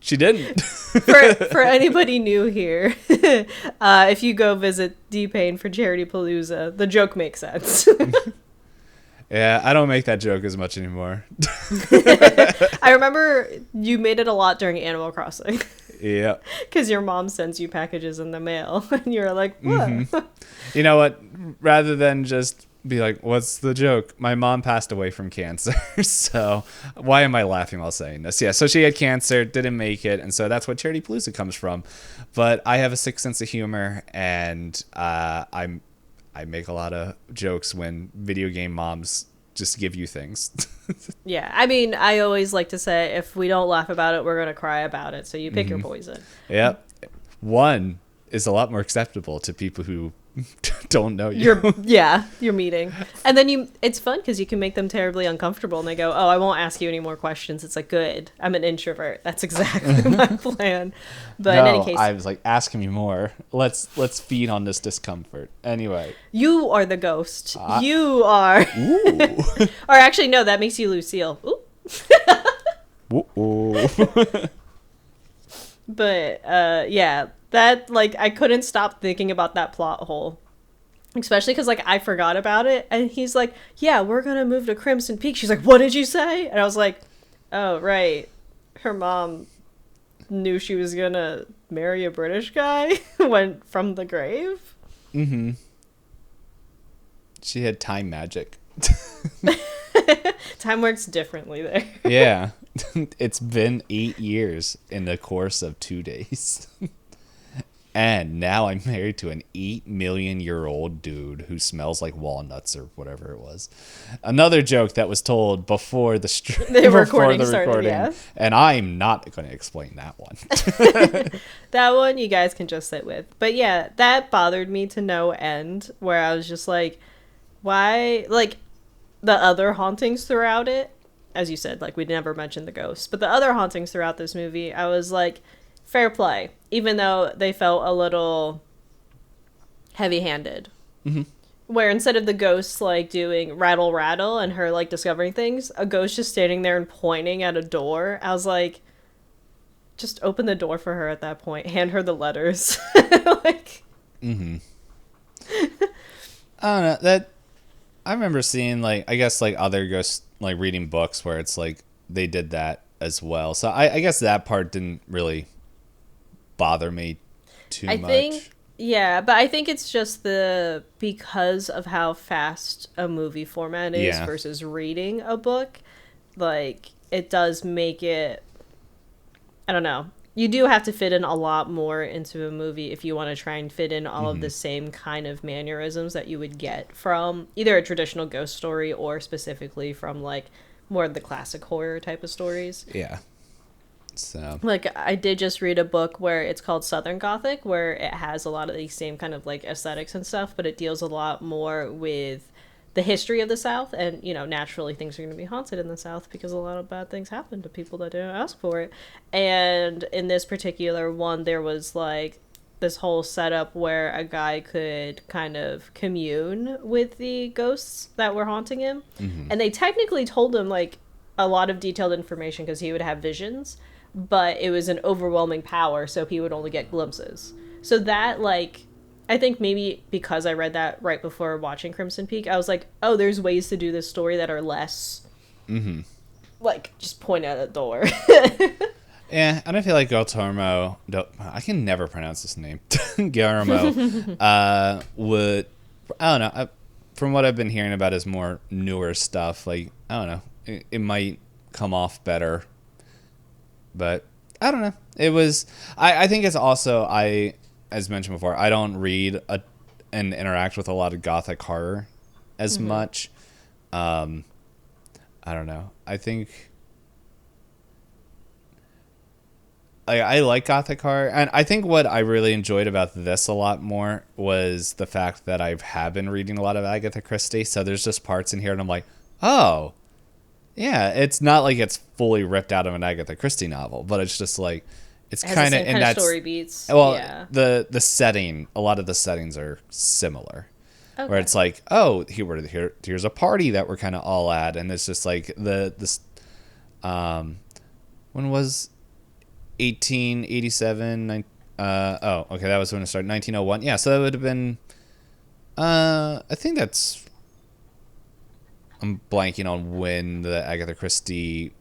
She didn't. For anybody new here, if you go visit Itisdpayne for Charity Palooza, the joke makes sense. Yeah, I don't make that joke as much anymore. I remember you made it a lot during Animal Crossing. Yeah. Because your mom sends you packages in the mail, and you're like, what? Mm-hmm. You know what? Rather than just be like, what's the joke? My mom passed away from cancer, so why am I laughing while saying this? Yeah, so she had cancer, didn't make it, and so that's what Charity Palooza comes from. But I have a sick sense of humor, and I make a lot of jokes when video game moms just give you things. Yeah, I mean, I always like to say, if we don't laugh about it, we're going to cry about it, so you pick your poison. Yep. One is a lot more acceptable to people who don't know you. You're meeting. And then it's fun because you can make them terribly uncomfortable and they go, oh, I won't ask you any more questions. It's like, good. I'm an introvert. That's exactly my plan. But no, in any case, I was like, ask me more. Let's feed on this discomfort. Anyway. You are the ghost. You are. Ooh. Or actually, no, that makes you Lucille. Ooh. Ooh. But yeah, that, like, I couldn't stop thinking about that plot hole, especially because, like, I forgot about it, and he's like, yeah, we're gonna move to Crimson Peak. She's like, what did you say? And I was like, oh, right, her mom knew she was gonna marry a British guy went from the grave. Mm-hmm. She had time magic. Time works differently there. Yeah. It's been 8 years in the course of 2 days. And now I'm married to an 8 million-year-old dude who smells like walnuts or whatever it was. Another joke that was told before the recording started, yeah. and I'm not going to explain that one. That one you guys can just sit with. But yeah, that bothered me to no end, where I was just like, why? Like, the other hauntings throughout it, as you said, like, we never mentioned the ghosts, but the other hauntings throughout this movie, I was like, fair play, even though they felt a little heavy-handed. Mm-hmm. Where instead of the ghosts, like, doing rattle rattle and her, like, discovering things, a ghost just standing there and pointing at a door. I was like, just open the door for her at that point. Hand her the letters. Like... Mm-hmm. I don't know. That... I remember seeing, like, I guess, like, other ghosts, like, reading books where it's, like, they did that as well. So I guess that part didn't really bother me too much. Yeah, but I think it's just because of how fast a movie format is versus reading a book, like, it does make it, I don't know. You do have to fit in a lot more into a movie if you want to try and fit in all of the same kind of mannerisms that you would get from either a traditional ghost story or specifically from, like, more of the classic horror type of stories. Yeah. So, like, I did just read a book where it's called Southern Gothic, where it has a lot of these same kind of, like, aesthetics and stuff, but it deals a lot more with the history of the South, and, you know, naturally things are going to be haunted in the South because a lot of bad things happen to people that didn't ask for it. And in this particular one, there was, like, this whole setup where a guy could kind of commune with the ghosts that were haunting him. And they technically told him, like, a lot of detailed information because he would have visions, but it was an overwhelming power, so he would only get glimpses. So that, like, I think maybe because I read that right before watching Crimson Peak, I was like, oh, there's ways to do this story that are less, like, just point at a door. yeah, I don't feel like Guillermo, I can never pronounce his name, Guillermo, would, I don't know, from what I've been hearing about his more newer stuff, like, I don't know, it might come off better, but I don't know. It was, I think it's also, as mentioned before, I don't read and interact with a lot of gothic horror as much. I don't know. I think I like gothic horror, and I think what I really enjoyed about this a lot more was the fact that I have been reading a lot of Agatha Christie, so there's just parts in here and I'm like, oh, yeah, it's not like it's fully ripped out of an Agatha Christie novel, but it's just like, it's kind of in that story beats. Well, yeah. the setting, a lot of the settings are similar. Okay. Where it's like, oh, here's a party that we're kind of all at, and it's just like this. When was 1887? Oh, okay, that was when it started. 1901. Yeah, so that would have been. I think that's. I'm blanking on when the Agatha Christie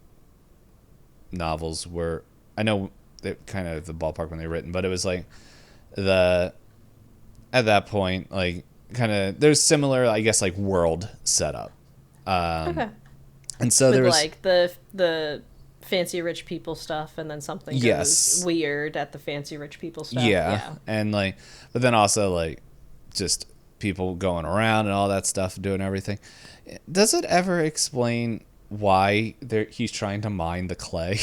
novels were. I know kind of the ballpark when they were written, but it was like at that point, like, kind of there's similar, I guess, like, world setup. Okay. And so with, there was like, the fancy rich people stuff, and then something goes weird at the fancy rich people stuff. Yeah. And, like, but then also, like, just people going around and all that stuff, doing everything. Does it ever explain why he's trying to mine the clay?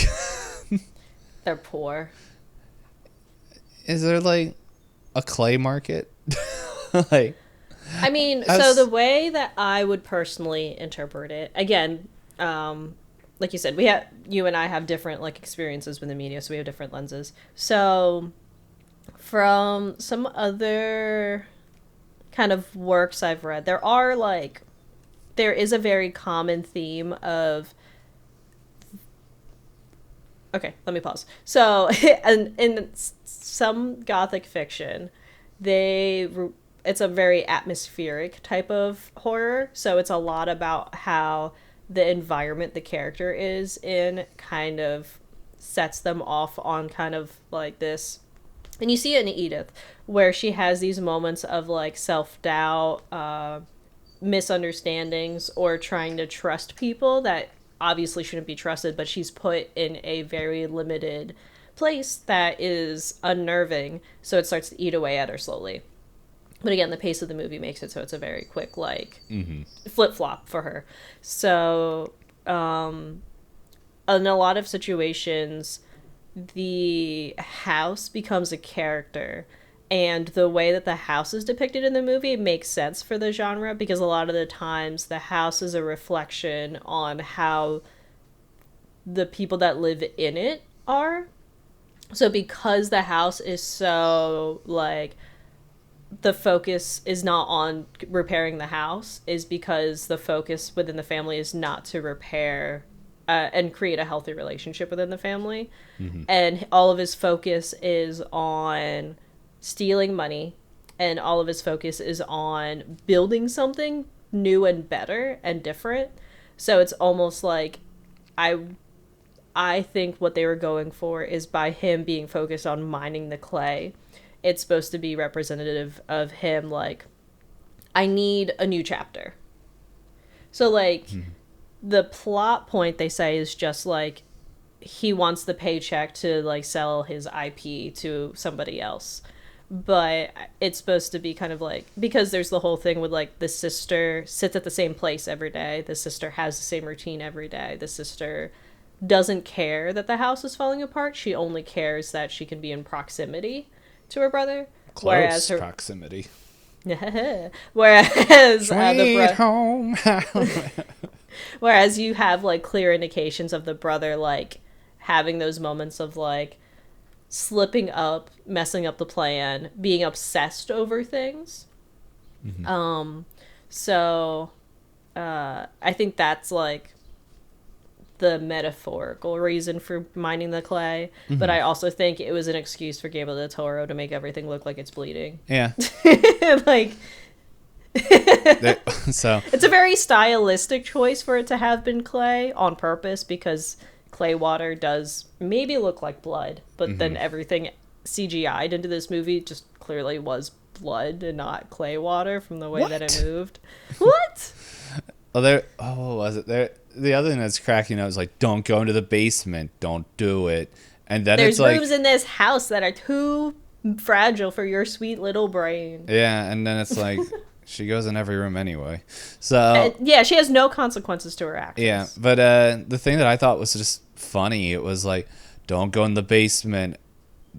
They're poor. Is there, like, a clay market? Like, I mean, so the way that I would personally interpret it, again, like you said, you and I have different, like, experiences with the media, so we have different lenses. So from some other kind of works I've read, there is a very common theme of, okay, let me pause. So, in some Gothic fiction, it's a very atmospheric type of horror. So it's a lot about how the environment the character is in kind of sets them off on kind of like this. And you see it in Edith, where she has these moments of, like, self-doubt, misunderstandings, or trying to trust people that obviously shouldn't be trusted, but she's put in a very limited place that is unnerving, so it starts to eat away at her slowly. But again, the pace of the movie makes it so it's a very quick, like, flip-flop for her. So, in a lot of situations, the house becomes a character, and the way that the house is depicted in the movie makes sense for the genre, because a lot of the times the house is a reflection on how the people that live in it are. So because the house is so, like, the focus is not on repairing the house, is because the focus within the family is not to repair and create a healthy relationship within the family. And all of his focus is on stealing money, and all of his focus is on building something new and better and different. So it's almost like I think what they were going for is, by him being focused on mining the clay, it's supposed to be representative of him, like, I need a new chapter. So, like, the plot point, they say, is just, like, he wants the paycheck to, like, sell his IP to somebody else. But it's supposed to be kind of like, because there's the whole thing with, like, the sister sits at the same place every day. The sister has the same routine every day. The sister doesn't care that the house is falling apart. She only cares that she can be in proximity to her brother. Close proximity. Whereas Sweet home. whereas you have, like, clear indications of the brother, like, having those moments of, like, slipping up, messing up the plan, being obsessed over things. So I think that's, like, the metaphorical reason for mining the clay, but I also think it was an excuse for Guillermo del Toro to make everything look like it's bleeding. Yeah. Like, so it's a very stylistic choice for it to have been clay on purpose, because clay water does maybe look like blood, but then everything CGI'd into this movie just clearly was blood and not clay water from the way that it moved. What? What was it? The other thing that's cracking up is, like, don't go into the basement, don't do it. And then There's it's like, rooms in this house that are too fragile for your sweet little brain. yeah, and then it's like, she goes in every room anyway. So yeah, she has no consequences to her actions. yeah, but the thing that I thought was just funny, it was like, don't go in the basement,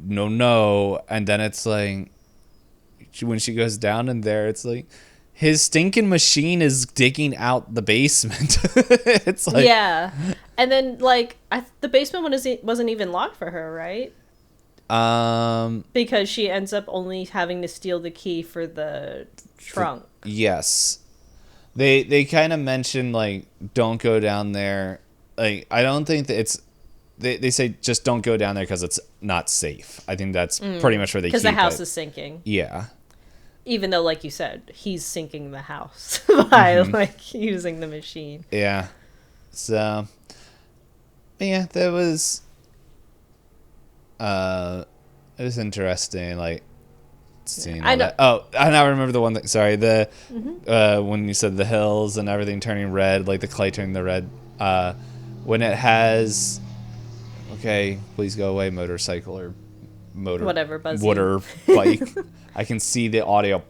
no, and then it's like, when she goes down in there, it's like, his stinking machine is digging out the basement. It's like, yeah, and then, like, the basement one wasn't even locked for her, right? Because she ends up only having to steal the key for the trunk. Yes, they kind of mention, like, don't go down there. Like, I don't think that it's. They say just don't go down there because it's not safe. I think that's pretty much where they keep it. Because the house is sinking. Yeah. Even though, like you said, he's sinking the house by, like, using the machine. Yeah. So, yeah, that was, it was interesting, like, seeing all that. Oh, I now remember the one that, sorry, when you said the hills and everything turning red, like the clay turning the red, when it has, okay, please go away, motorcycle or whatever, water bike. I can see the audio.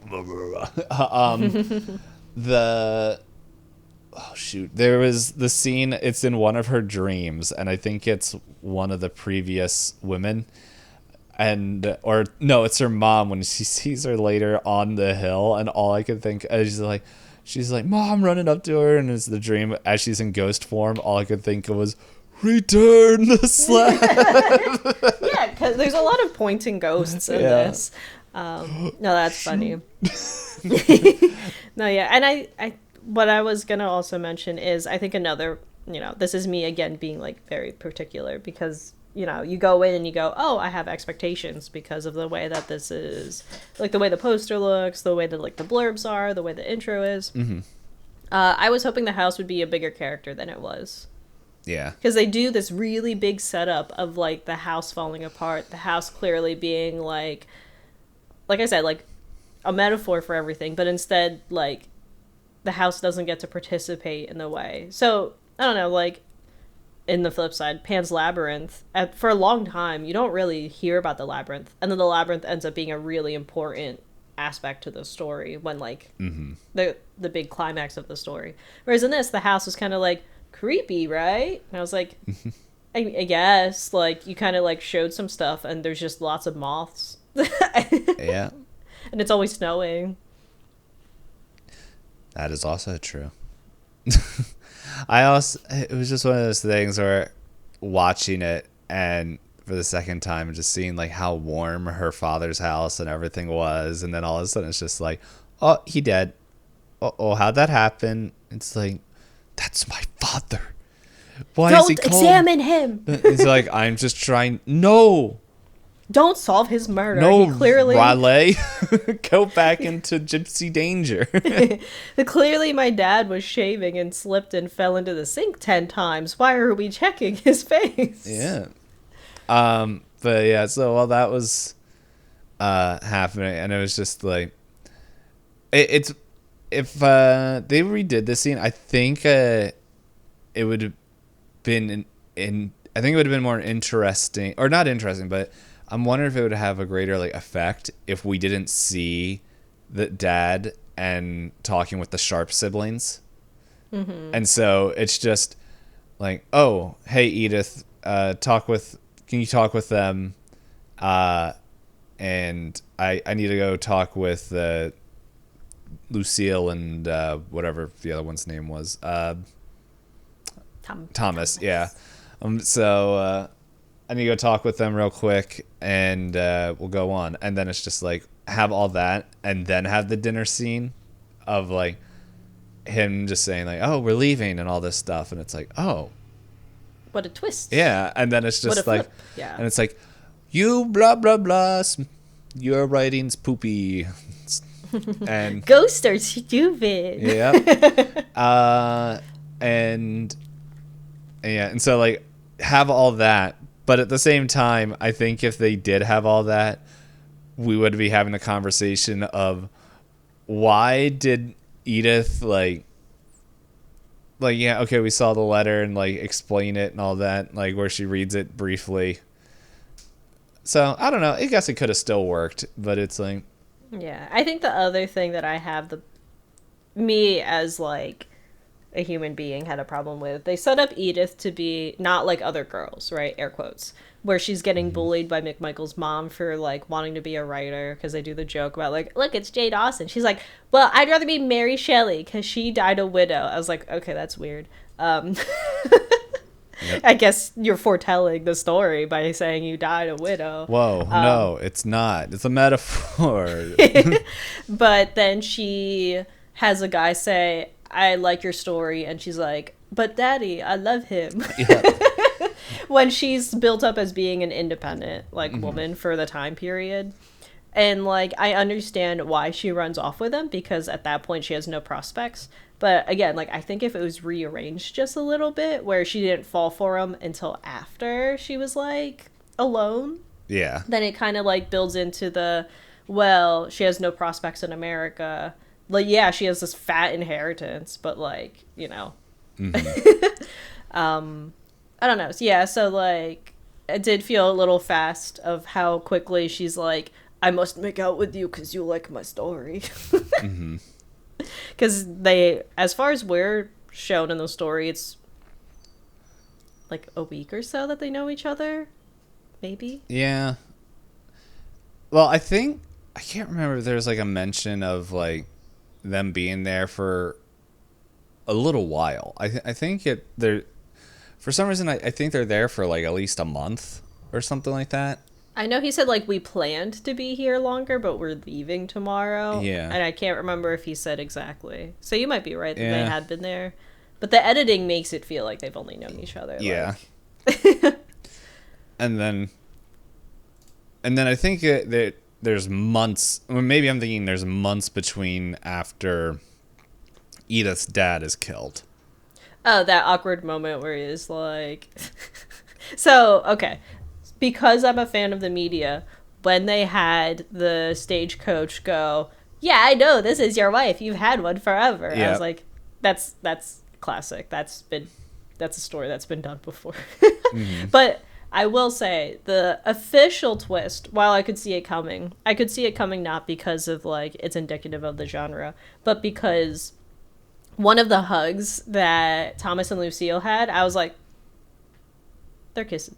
There was the scene, it's in one of her dreams, and I think it's one of the previous women, or no, it's her mom, when she sees her later on the hill, and all I could think is, she's like, Mom, running up to her, and it's the dream as she's in ghost form. All I could think of was, return the slab. Yeah, because there's a lot of pointing ghosts in this. No, that's funny. No, yeah, and I what I was gonna also mention is, I think another, this is me again being, like, very particular, because, you go in and you go, oh, I have expectations because of the way that this is, like, the way the poster looks, the way that, like, the blurbs are, the way the intro is. I was hoping the house would be a bigger character than it was. Yeah. Because they do this really big setup of, like, the house falling apart, the house clearly being, like I said, like, a metaphor for everything, but instead, like, the house doesn't get to participate in the way. So, I don't know, like, in the flip side, Pan's Labyrinth, for a long time, you don't really hear about the labyrinth. And then the labyrinth ends up being a really important aspect to the story when, like, the big climax of the story. Whereas in this, the house was kind of, like, creepy, right? And I was like, I guess, like, you kind of, like, showed some stuff, and there's just lots of moths. Yeah. And it's always snowing. That is also true. It was just one of those things where watching it and for the second time just seeing like how warm her father's house and everything was, and then all of a sudden it's just like, oh, he dead. Oh, how'd that happen? It's like, that's my father. Why Don't is he cold? examine him. It's like, I'm just trying. No. Don't solve his murder. No, he clearly... Raleigh, go back into gypsy danger. Clearly my dad was shaving and slipped and fell into the sink 10 times. Why are we checking his face? Yeah. But yeah, so while that was happening, and it was just like, it's if they redid this scene, I think it would have been I think it would have been more interesting, or not interesting, but I'm wondering if it would have a greater like effect if we didn't see the dad and talking with the Sharp siblings. And so it's just like, oh, hey Edith, can you talk with them? And I need to go talk with Lucille and whatever the other one's name was. Thomas, yeah. So I need to go talk with them real quick, and we'll go on. And then it's just like, have all that, and then have the dinner scene of like him just saying like, oh, we're leaving and all this stuff. And it's like, oh, what a twist. Yeah. And then it's just like, yeah. And it's like, you blah, blah, blah, your writing's poopy. And ghosts are stupid. Yeah. And yeah. And so like have all that. But at the same time, I think if they did have all that, we would be having a conversation of why did Edith like yeah, okay, we saw the letter and like explain it and all that, like where she reads it briefly. So I don't know. I guess it could have still worked, but it's like, yeah. I think the other thing that I have me as like a human being had a problem with, they set up Edith to be not like other girls, right? Air quotes. Where she's getting bullied by McMichael's mom for like wanting to be a writer, because they do the joke about like, look, it's Jade Austen. She's like, well, I'd rather be Mary Shelley because she died a widow. I was like, okay, that's weird. Yep. I guess you're foretelling the story by saying you died a widow. Whoa, no, it's not. It's a metaphor. But then she has a guy say, I like your story, and she's like, but daddy, I love him. Yeah. When she's built up as being an independent like woman for the time period. And like I understand why she runs off with him, because at that point she has no prospects. But again, like I think if it was rearranged just a little bit where she didn't fall for him until after she was like alone, yeah, then it kind of like builds into the, well, she has no prospects in America. Like, yeah, she has this fat inheritance, but like, you know. I don't know. Yeah, so like it did feel a little fast of how quickly she's like, I must make out with you because you like my story. Because they, as far as we're shown in the story, it's like a week or so that they know each other, maybe. Yeah. Well, I can't remember if there's like a mention of like them being there for a little while. I think they're, for some reason, I think they're there for like at least a month or something like that. I know he said like we planned to be here longer, but we're leaving tomorrow. Yeah. And I can't remember if he said exactly. So you might be right that they had been there. But the editing makes it feel like they've only known each other. Yeah. And then I think that there's months, or maybe I'm thinking there's months between after Edith's dad is killed. Oh, that awkward moment where he's like... So, okay. Because I'm a fan of the media, when they had the stagecoach go, yeah, I know, this is your wife. You've had one forever. Yep. I was like, that's classic. That's been that's a story that's been done before. But I will say the official twist, while I could see it coming, not because of like it's indicative of the genre, but because one of the hugs that Thomas and Lucille had, I was like, they're kissing.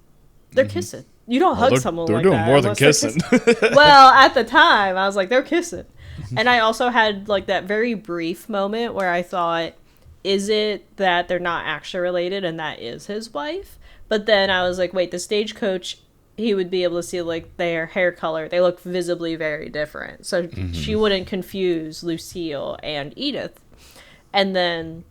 They're kissing. You don't hug someone like that. They're doing more than kissing. Well, at the time, I was like, they're kissing. And I also had like that very brief moment where I thought, is it that they're not actually related and that is his wife? But then I was like, wait, the stagecoach, he would be able to see like their hair color. They look visibly very different. So she wouldn't confuse Lucille and Edith. And then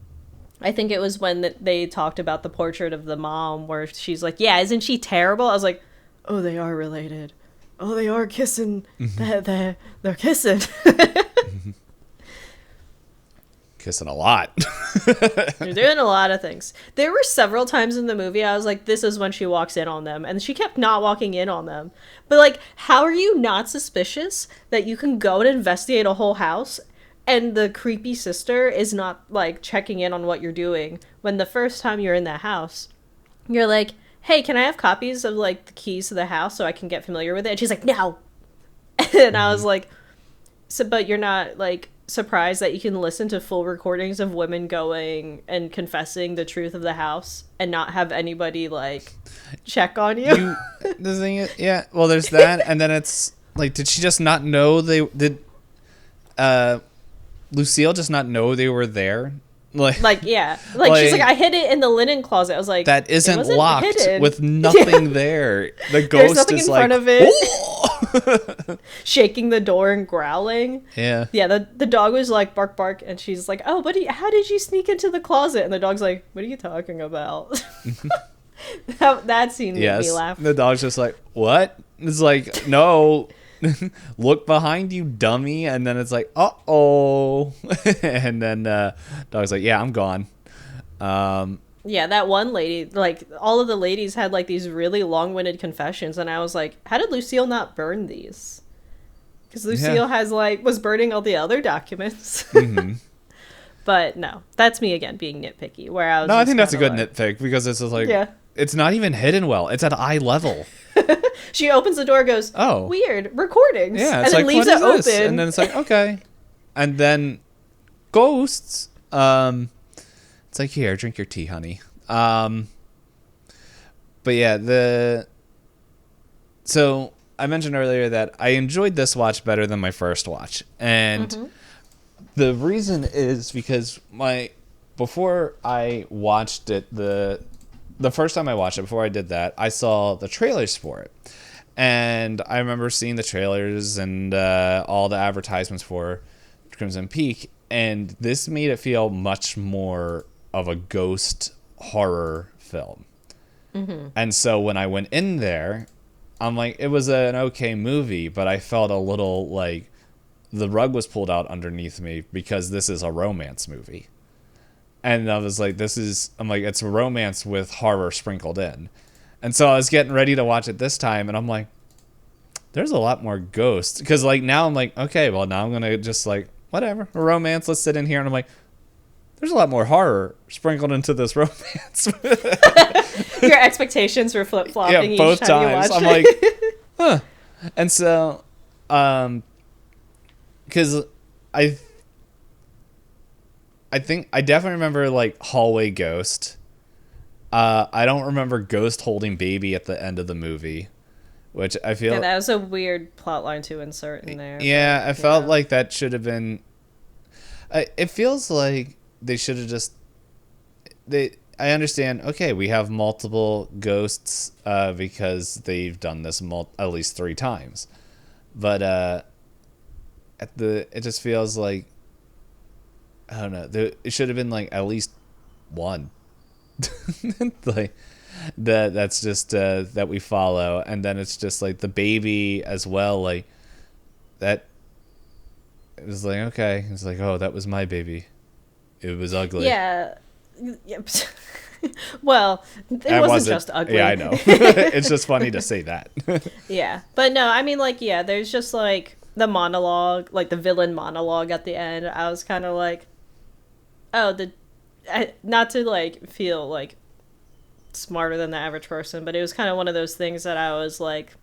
I think it was when they talked about the portrait of the mom where she's like, yeah, isn't she terrible? I was like, oh, they are related. Oh, they are kissing. They're kissing. Kissing a lot. They're doing a lot of things. There were several times in the movie I was like, this is when she walks in on them. And she kept not walking in on them. But like, how are you not suspicious that you can go and investigate a whole house and the creepy sister is not like checking in on what you're doing when the first time you're in that house, you're like, hey, can I have copies of like the keys to the house so I can get familiar with it? And she's like, no. And I was like, so, but you're not like surprised that you can listen to full recordings of women going and confessing the truth of the house and not have anybody like check on you? The thing is, yeah, well, there's that. And then it's like, did she just not know Lucille just not know they were there? Yeah. Like she's like, I hid it in the linen closet. I was like, that isn't locked hidden. With nothing there. The ghost nothing is in like, front of it. Shaking the door and growling. Yeah. Yeah, the dog was like, bark, bark. And she's like, oh, buddy, how did you sneak into the closet? And the dog's like, what are you talking about? that scene made me laugh. The dog's just like, what? It's like, no. Look behind you, dummy. And then it's like, uh-oh. And then dog's like, yeah, I'm gone. Yeah, that one lady, like all of the ladies had like these really long-winded confessions, and I was like, how did Lucille not burn these? Because Lucille was burning all the other documents. But no, that's me again being nitpicky. Where I was, I think that's a good nitpick because it's just like, it's not even hidden well. It's at eye level. She opens the door, goes, oh, weird, recordings. Yeah, and then leaves it open. And then it's like, okay. And then ghosts. It's like, here, drink your tea, honey. But yeah, so I mentioned earlier that I enjoyed this watch better than my first watch. And the reason is because before I watched it, the first time I watched it, before I did that, I saw the trailers for it. And I remember seeing the trailers and all the advertisements for Crimson Peak. And this made it feel much more of a ghost horror film. And so when I went in there, I'm like, it was an okay movie, but I felt a little like the rug was pulled out underneath me because this is a romance movie. And I was like, it's a romance with horror sprinkled in. And so I was getting ready to watch it this time, and I'm like, there's a lot more ghosts. Because like now I'm like, okay, well now I'm going to just like, whatever, a romance, let's sit in here. And I'm like, there's a lot more horror sprinkled into this romance. Your expectations were flip-flopping both each time times. You watched I'm like, huh. And so, because I think I definitely remember like hallway ghost. I don't remember ghost holding baby at the end of the movie, which I feel that was a weird plot line to insert in there. Yeah, I felt like that should have been. It feels like they should have just. I understand. Okay, we have multiple ghosts because they've done this at least 3 times, but it just feels like. I don't know. It should have been like at least one. Like that's just that we follow, and then it's just like the baby as well. Like that. It was like, okay. It's like, oh, that was my baby. It was ugly. Yeah. Yep. Well, it wasn't just ugly. Yeah, I know. It's just funny to say that. Yeah, but no, I mean, like, yeah, there's just like the monologue, like the villain monologue at the end. I was kind of like, oh, not to like feel like smarter than the average person, but it was kind of one of those things that I was like,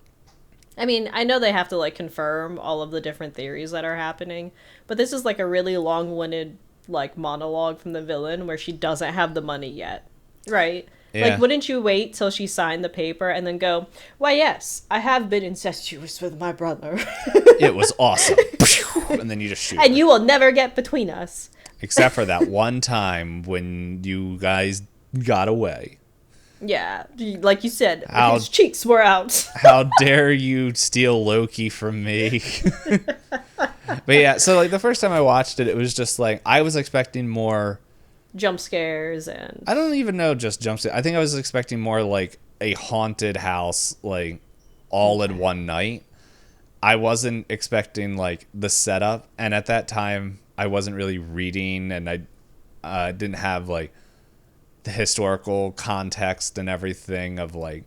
I mean, I know they have to like confirm all of the different theories that are happening, but this is like a really long-winded like monologue from the villain where she doesn't have the money yet, right? Like, Yeah. wouldn't you wait till she signed the paper and then go, "Why, yes, I have been incestuous with my brother, It was awesome. And then you just shoot and her. you will never get between us." Except for that one time when you guys got away. Yeah, like you said, How- his cheeks were out. How dare you steal Loki from me? But yeah, so like the first time I watched it, it was just like I was expecting more. Jump scares and I don't even know just jump scare. I think I was expecting more like a haunted house, like all in one night. I wasn't expecting like the setup, and at that time I wasn't really reading, and I didn't have like the historical context and everything of like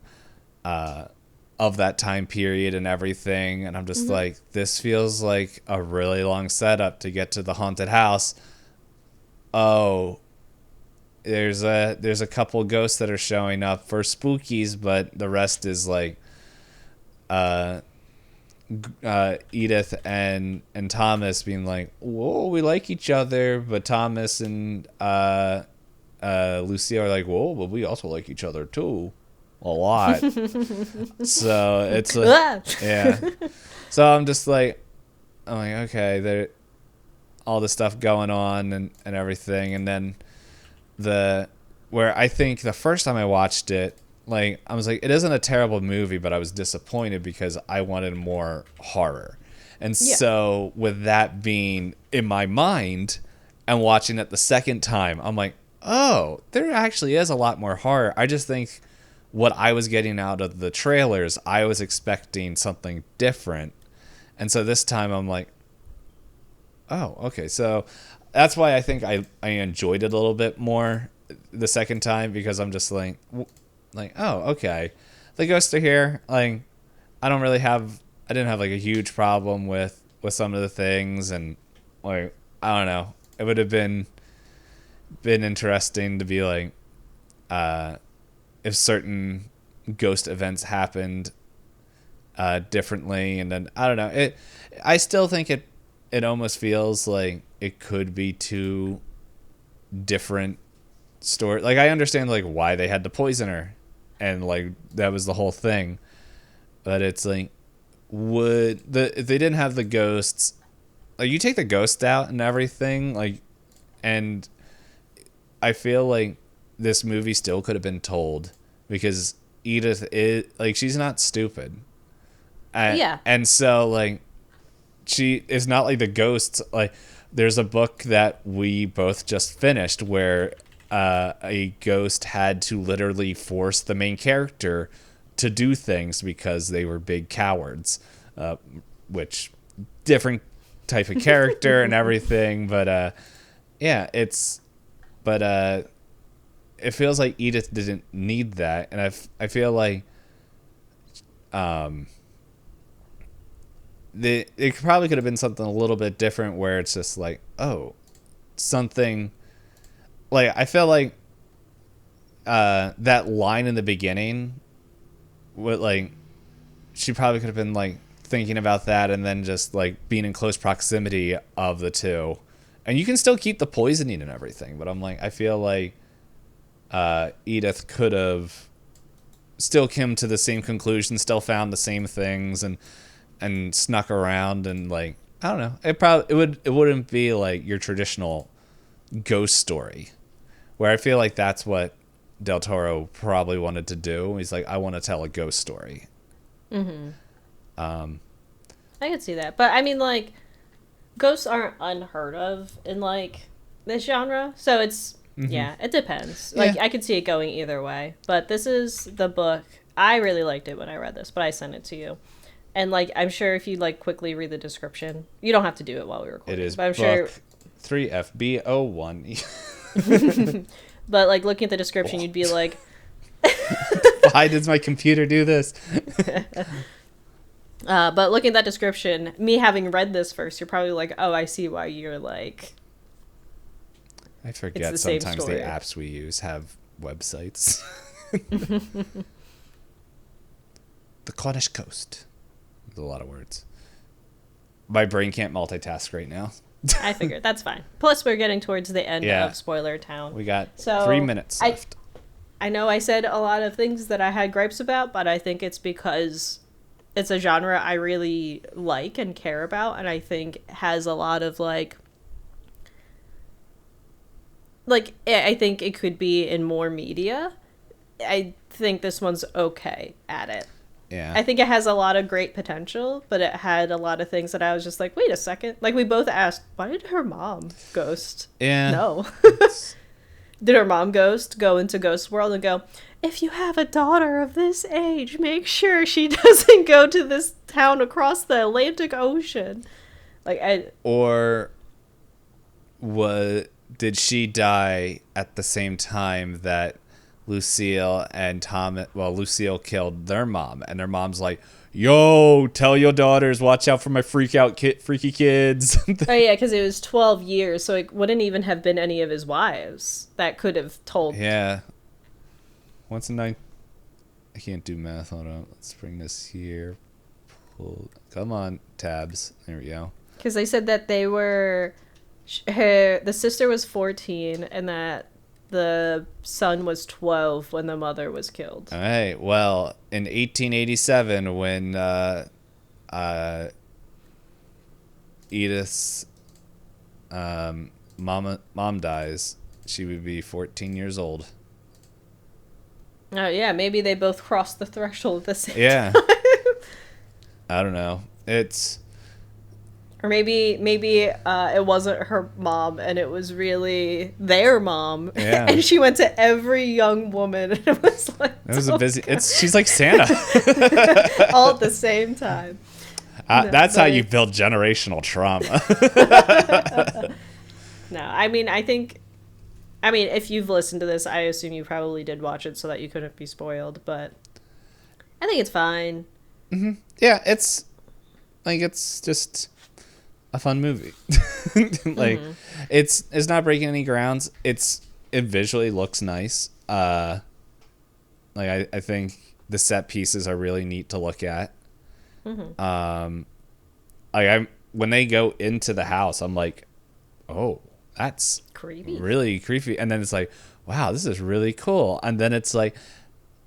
of that time period and everything, and I'm just like, this feels like a really long setup to get to the haunted house. Oh, there's a couple ghosts that are showing up for spookies, but the rest is like Edith and Thomas being like, whoa, we like each other, but Thomas and Lucia are like, whoa, but we also like each other too, a lot. So it's like, yeah. So I'm just like, okay, there, all this stuff going on and everything, and then where I think the first time I watched it, like I was like, it isn't a terrible movie, but I was disappointed because I wanted more horror. And so with that being in my mind and watching it the second time, I'm like, oh, there actually is a lot more horror. I just think what I was getting out of the trailers, I was expecting something different. And so this time I'm like, oh, okay. So that's why I think I enjoyed it a little bit more the second time, because I'm just like, oh, okay. The ghosts are here. Like, I didn't have like a huge problem with some of the things, and like, I don't know. It would have been interesting to be like, if certain ghost events happened differently, and then I don't know. I still think it almost feels like it could be two different stories. Like, I understand like why they had to poison her, and like that was the whole thing. But it's like, if they didn't have the ghosts, like you take the ghost out and everything, like, and I feel like this movie still could have been told, because Edith is like, she's not stupid. And so like, she is not like the ghosts. Like, there's a book that we both just finished where a ghost had to literally force the main character to do things because they were big cowards, which different type of character and everything. But yeah, it feels like Edith didn't need that, and I feel like it probably could have been something a little bit different, where it's just like, oh, something like, I feel like that line in the beginning, what, like, she probably could have been like thinking about that, and then just like being in close proximity of the two, and you can still keep the poisoning and everything. But I'm like, I feel like Edith could have still come to the same conclusion, still found the same things, and snuck around, and like, I don't know. It wouldn't be like your traditional ghost story, where I feel like that's what Del Toro probably wanted to do. He's like, I want to tell a ghost story. Mm-hmm. I could see that, but I mean, like, ghosts aren't unheard of in like this genre, so it's yeah, it depends. Like, I could see it going either way, but this is the book. I really liked it when I read this, but I sent it to you. And, like, I'm sure if you, like, quickly read the description, you don't have to do it while we record. It is but I'm book sure 3FB01. But, like, looking at the description, you'd be like, why does my computer do this? But looking at that description, me having read this first, you're probably like, oh, I see why you're like... I forget sometimes the apps we use have websites. The Cornish coast. There's a lot of words. My brain can't multitask right now. I figured. That's fine. Plus, we're getting towards the end of Spoiler Town. We got 3 minutes left. I know I said a lot of things that I had gripes about, but I think it's because it's a genre I really like and care about, and I think has a lot of, I think it could be in more media. I think this one's okay at it. Yeah. I think it has a lot of great potential, but it had a lot of things that I was just like, wait a second. Like, we both asked, why did her mom ghost? Yeah. No. Did her mom ghost go into Ghost World and go, if you have a daughter of this age, make sure she doesn't go to this town across the Atlantic Ocean? Or did she die at the same time that Lucille and Thomas, Lucille killed their mom, and their mom's like, yo, tell your daughters, watch out for my freaky kids. Oh, yeah, because it was 12 years, so it wouldn't even have been any of his wives that could have told. Yeah. Once a night. I can't do math. Hold on. Let's bring this here. Come on, tabs. There we go. Because they said that they were... the sister was 14, and that the son was 12 when the mother was killed. All right. Well, in 1887, when Edith's mom dies, she would be 14 years old. Oh, yeah. Maybe they both crossed the threshold at the same time. I don't know. It's... Or maybe it wasn't her mom and it was really their mom. Yeah. And she went to every young woman and it was like... It was a busy... She's like Santa. All at the same time. That's how you build generational trauma. No, I mean, if you've listened to this, I assume you probably did watch it so that you couldn't be spoiled, but I think it's fine. Mm-hmm. Yeah, it's just a fun movie. It's not breaking any grounds. It visually looks nice. I think the set pieces are really neat to look at. Mm-hmm. When they go into the house, I'm like, oh, that's creepy, really creepy. And then it's like, wow, this is really cool. And then it's like,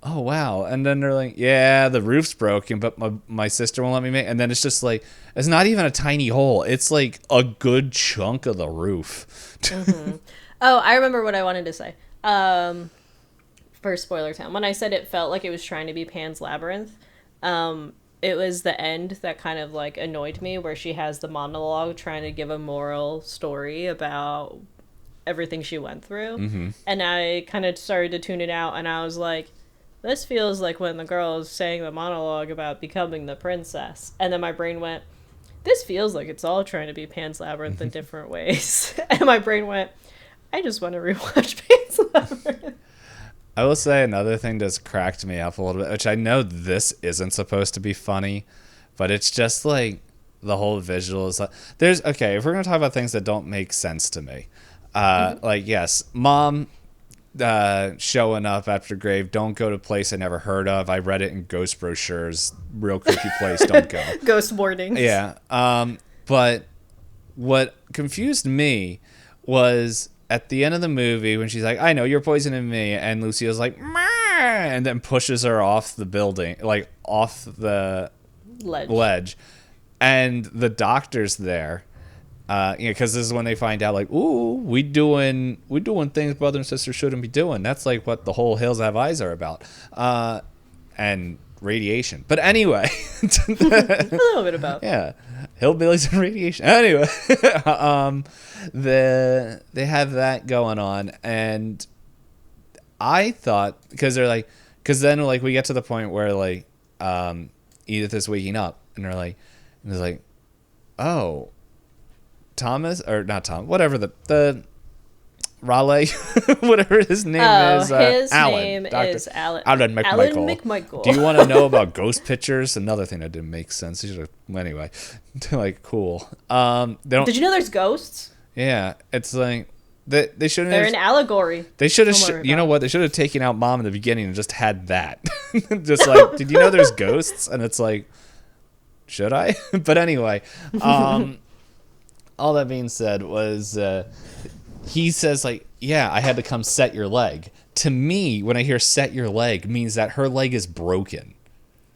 oh wow. And then they're like, yeah, the roof's broken, but my sister won't let me make. And then it's just like, it's not even a tiny hole. It's like a good chunk of the roof. Mm-hmm. Oh, I remember what I wanted to say. For Spoiler Town, when I said it felt like it was trying to be Pan's Labyrinth, it was the end that kind of like annoyed me, where she has the monologue trying to give a moral story about everything she went through. Mm-hmm. And I kind of started to tune it out, and I was like, this feels like when the girl is saying the monologue about becoming the princess. And then my brain went, this feels like it's all trying to be Pan's Labyrinth in different ways. And my brain went, I just want to rewatch Pan's Labyrinth. I will say another thing that's cracked me up a little bit, which I know this isn't supposed to be funny, but it's just like the whole visual is like, if we're going to talk about things that don't make sense to me, like, yes, mom showing up after grave, don't go to a place I never heard of. I read it in ghost brochures, real creepy place, don't go. Ghost warnings. Yeah. But what confused me was at the end of the movie when she's like, I know you're poisoning me, and Lucille's like, meh, and then pushes her off the building, like off the ledge. And the doctor's there. Because this is when they find out, like, ooh, we doing things brother and sister shouldn't be doing. That's like what the whole Hills Have Eyes are about, and radiation. But anyway, a little bit about hillbillies and radiation. Anyway, they have that going on, and I thought because then like we get to the point where like Edith is waking up, and they're like, oh. Thomas, or not Tom, whatever the Raleigh, whatever his name is. His Alan, name is Alan. Alan McMichael. Alan McMichael. Do you want to know about ghost pictures? Another thing that didn't make sense. Anyway, like cool. Did you know there's ghosts? Yeah, it's like They shouldn't. They're an allegory. They should have. You know what? They should have taken out mom in the beginning and just had that. Just like, did you know there's ghosts? And it's like, should I? But anyway, all that being said was, he says like, yeah, I had to come set your leg. To me, when I hear set your leg, means that her leg is broken.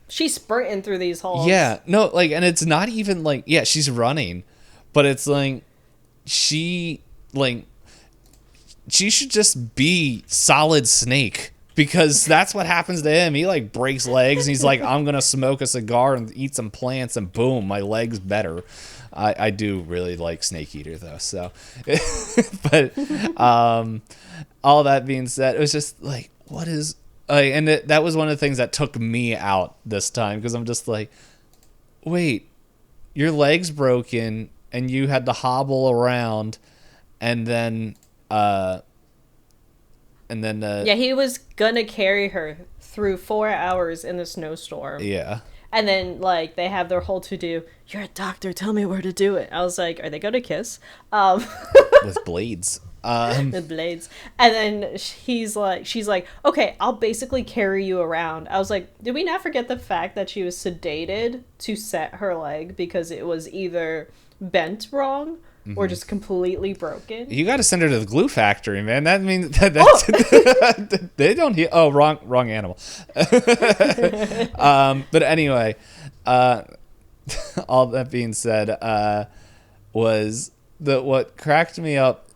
She's sprinting through these halls. Yeah, no, like, and it's not even like, yeah, she's running, but it's like, she should just be Solid Snake, because that's what happens to him. He like breaks legs and he's like, I'm gonna smoke a cigar and eat some plants, and boom, my leg's better. I do really like Snake Eater though, so but all that being said, it was just like, what is and that was one of the things that took me out this time, because I'm just like, wait, your leg's broken and you had to hobble around, and then yeah, he was gonna carry her through 4 hours in the snowstorm. Yeah. And then, like, they have their whole to-do. You're a doctor, tell me where to do it. I was like, are they going to kiss? With blades. With blades. And then she's like, okay, I'll basically carry you around. I was like, did we not forget the fact that she was sedated to set her leg because it was either bent wrong or just completely broken? You got to send her to the glue factory, man. That means that's they don't heal. Oh, wrong animal. But anyway, all that being said, was what cracked me up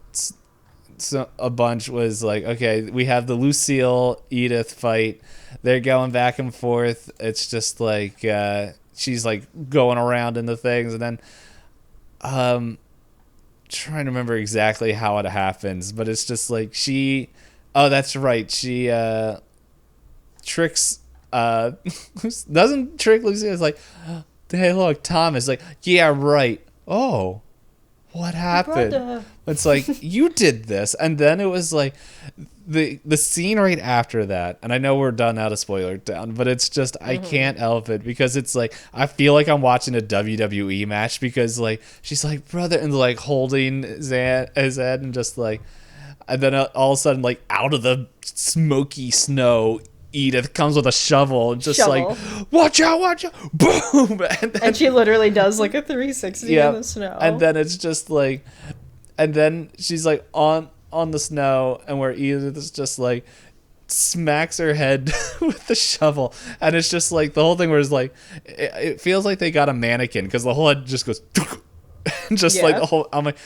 a bunch was like, okay, we have the Lucille Edith fight. They're going back and forth. It's just like she's like going around in the things, and then trying to remember exactly how it happens, but it's just like that's right, she tricks doesn't trick Lucy. It's like, hey, look, Thomas, like, yeah, right. Oh, what happened? It's like, you did this. And then it was like the scene right after that, and I know we're done out of spoiler town, but it's just, I can't help it, because it's like, I feel like I'm watching a WWE match, because like, she's like, brother, and like holding his head, and just like, and then all of a sudden, like, out of the smoky snow, Edith comes with a shovel and just like, watch out, boom, and she literally does like a 360 in the snow, and then it's just like, and then she's like on the snow, and where Edith is just like smacks her head with the shovel, and it's just like the whole thing where it's like, it feels like they got a mannequin, because the whole head just goes just like the whole, I'm like,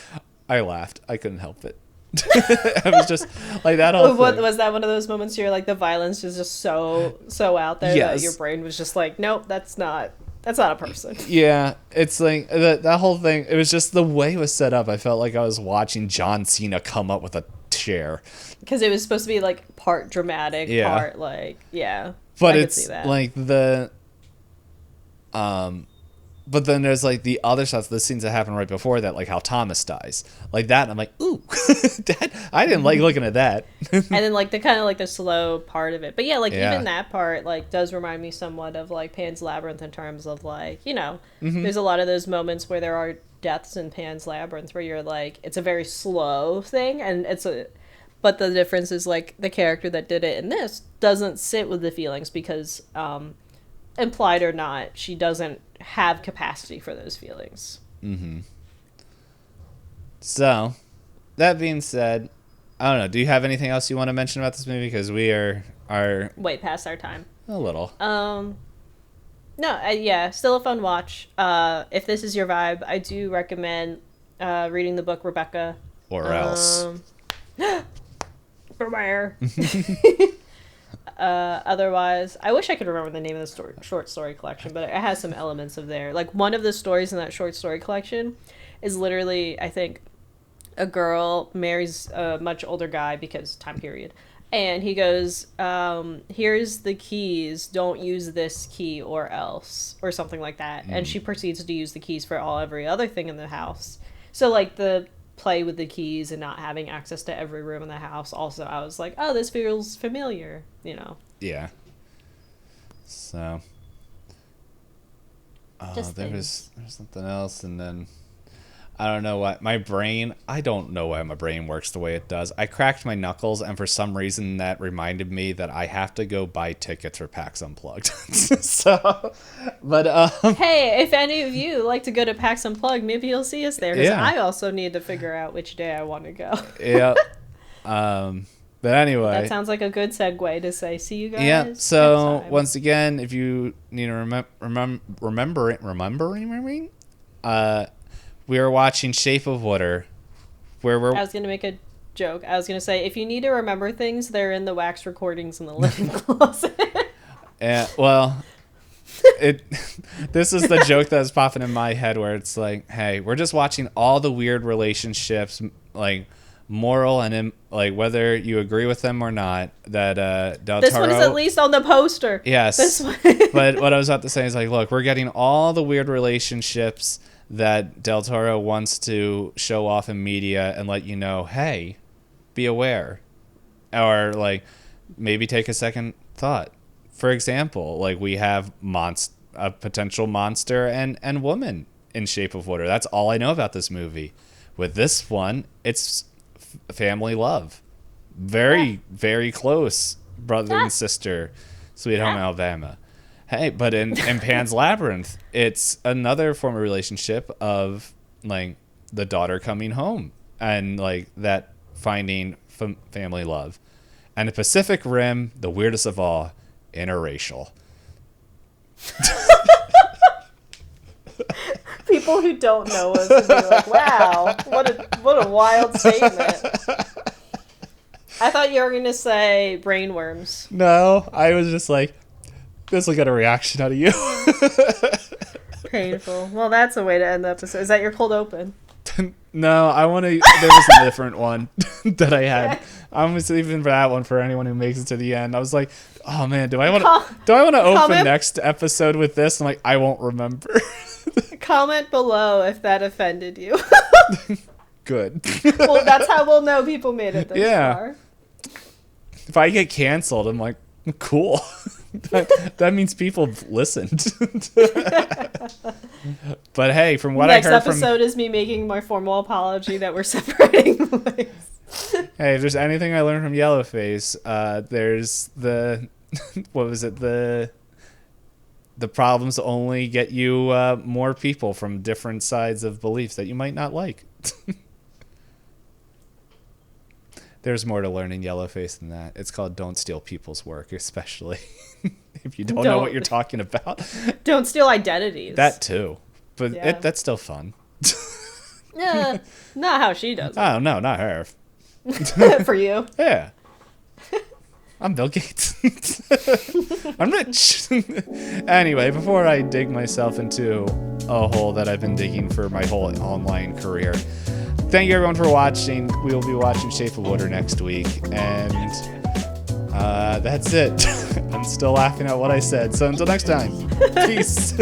I laughed, I couldn't help it. I was just like, that whole thing. Was that one of those moments where like the violence is just so out there that your brain was just like, nope, that's not a person. Yeah, it's like that whole thing. It was just the way it was set up. I felt like I was watching John Cena come up with a chair, because it was supposed to be like part dramatic, part like, But it's like but then there's like the other stuff, the scenes that happen right before that, like how Thomas dies, like that, and I'm like, ooh, Dad, I didn't like looking at that. And then like the kind of like the slow part of it, but even that part like does remind me somewhat of like Pan's Labyrinth, in terms of like, there's a lot of those moments where there are deaths in Pan's Labyrinth where you're like, it's a very slow thing, and but the difference is like the character that did it in this doesn't sit with the feelings, because implied or not, she doesn't have capacity for those feelings. So, that being said, I don't know, do you have anything else you want to mention about this movie? Because we are way past our time. A little. No, still a fun watch. If this is your vibe, I do recommend reading the book Rebecca. Or else. Beware. Otherwise, I wish I could remember the name of the short story collection, but it has some elements of there. Like, one of the stories in that short story collection is literally, I think, a girl marries a much older guy, because time period, and he goes, here's the keys, don't use this key or else, or something like that. And she proceeds to use the keys for every other thing in the house. So like the play with the keys and not having access to every room in the house, also I was like, oh, this feels familiar, Yeah. So there was something else, and then I don't know what my brain. I don't know why my brain works the way it does. I cracked my knuckles, and for some reason, that reminded me that I have to go buy tickets for PAX Unplugged. So, but Hey, if any of you like to go to PAX Unplugged, maybe you'll see us there. Because Yeah. I also need to figure out which day I want to go. yeah. But anyway, That sounds like a good segue to say, see you guys. yeah. next So time. once again, if you need to remembering, we are watching Shape of Water, where we're I was going to make a joke. I was going to say, if you need to remember things, they're in the wax recordings in the living closet. well, this is the joke that's popping in my head, where it's like, hey, we're just watching all the weird relationships, like moral and like whether you agree with them or not, that Del This Toro. one is at least on the poster. Yes. This one. But what I was about to say is, like, look, we're getting all the weird relationships that Del Toro wants to show off in media and let you know, hey, be aware. Or, like, maybe take a second thought. For example, like, we have a potential monster and woman in Shape of Water. That's all I know about this movie. With this one, it's family love. Very, very close brother and sister, Sweet Home Alabama. Hey, but in Pan's Labyrinth, it's another form of relationship of, like, the daughter coming home and, like, that finding family love. And the Pacific Rim, the weirdest of all, interracial. People who don't know us would be like, wow, what a wild statement. I thought you were going to say brainworms. No, I was just like, this will get a reaction out of you. Painful. Well, that's a way to end the episode. Is that your cold open? No, I want to. There was a different one that I had. I'm saving for that one for anyone who makes it to the end. I was like, oh man, do I want to open comment- next episode with this? I'm like, I won't remember. Comment below if that offended you. Good. Well, that's how we'll know people made it this far. If I get canceled, I'm like, cool. that means people have listened. But hey, from what Next I heard episode is me making my formal apology that we're separating ways. Hey, if there's anything I learned from Yellowface, there's the what was it, the problems only get you more people from different sides of beliefs that you might not like. There's more to learn in Yellowface than that. It's called Don't Steal People's Work, especially if you don't know what you're talking about. Don't steal identities. That too. But Yeah. that's still fun. Not how she does it. Oh, no, not her. For you. Yeah. I'm Bill Gates. I'm rich. Anyway, before I dig myself into a hole that I've been digging for my whole online career, thank you everyone for watching. We will be watching Shape of Water next week. And that's it. I'm still laughing at what I said. So until next time, peace.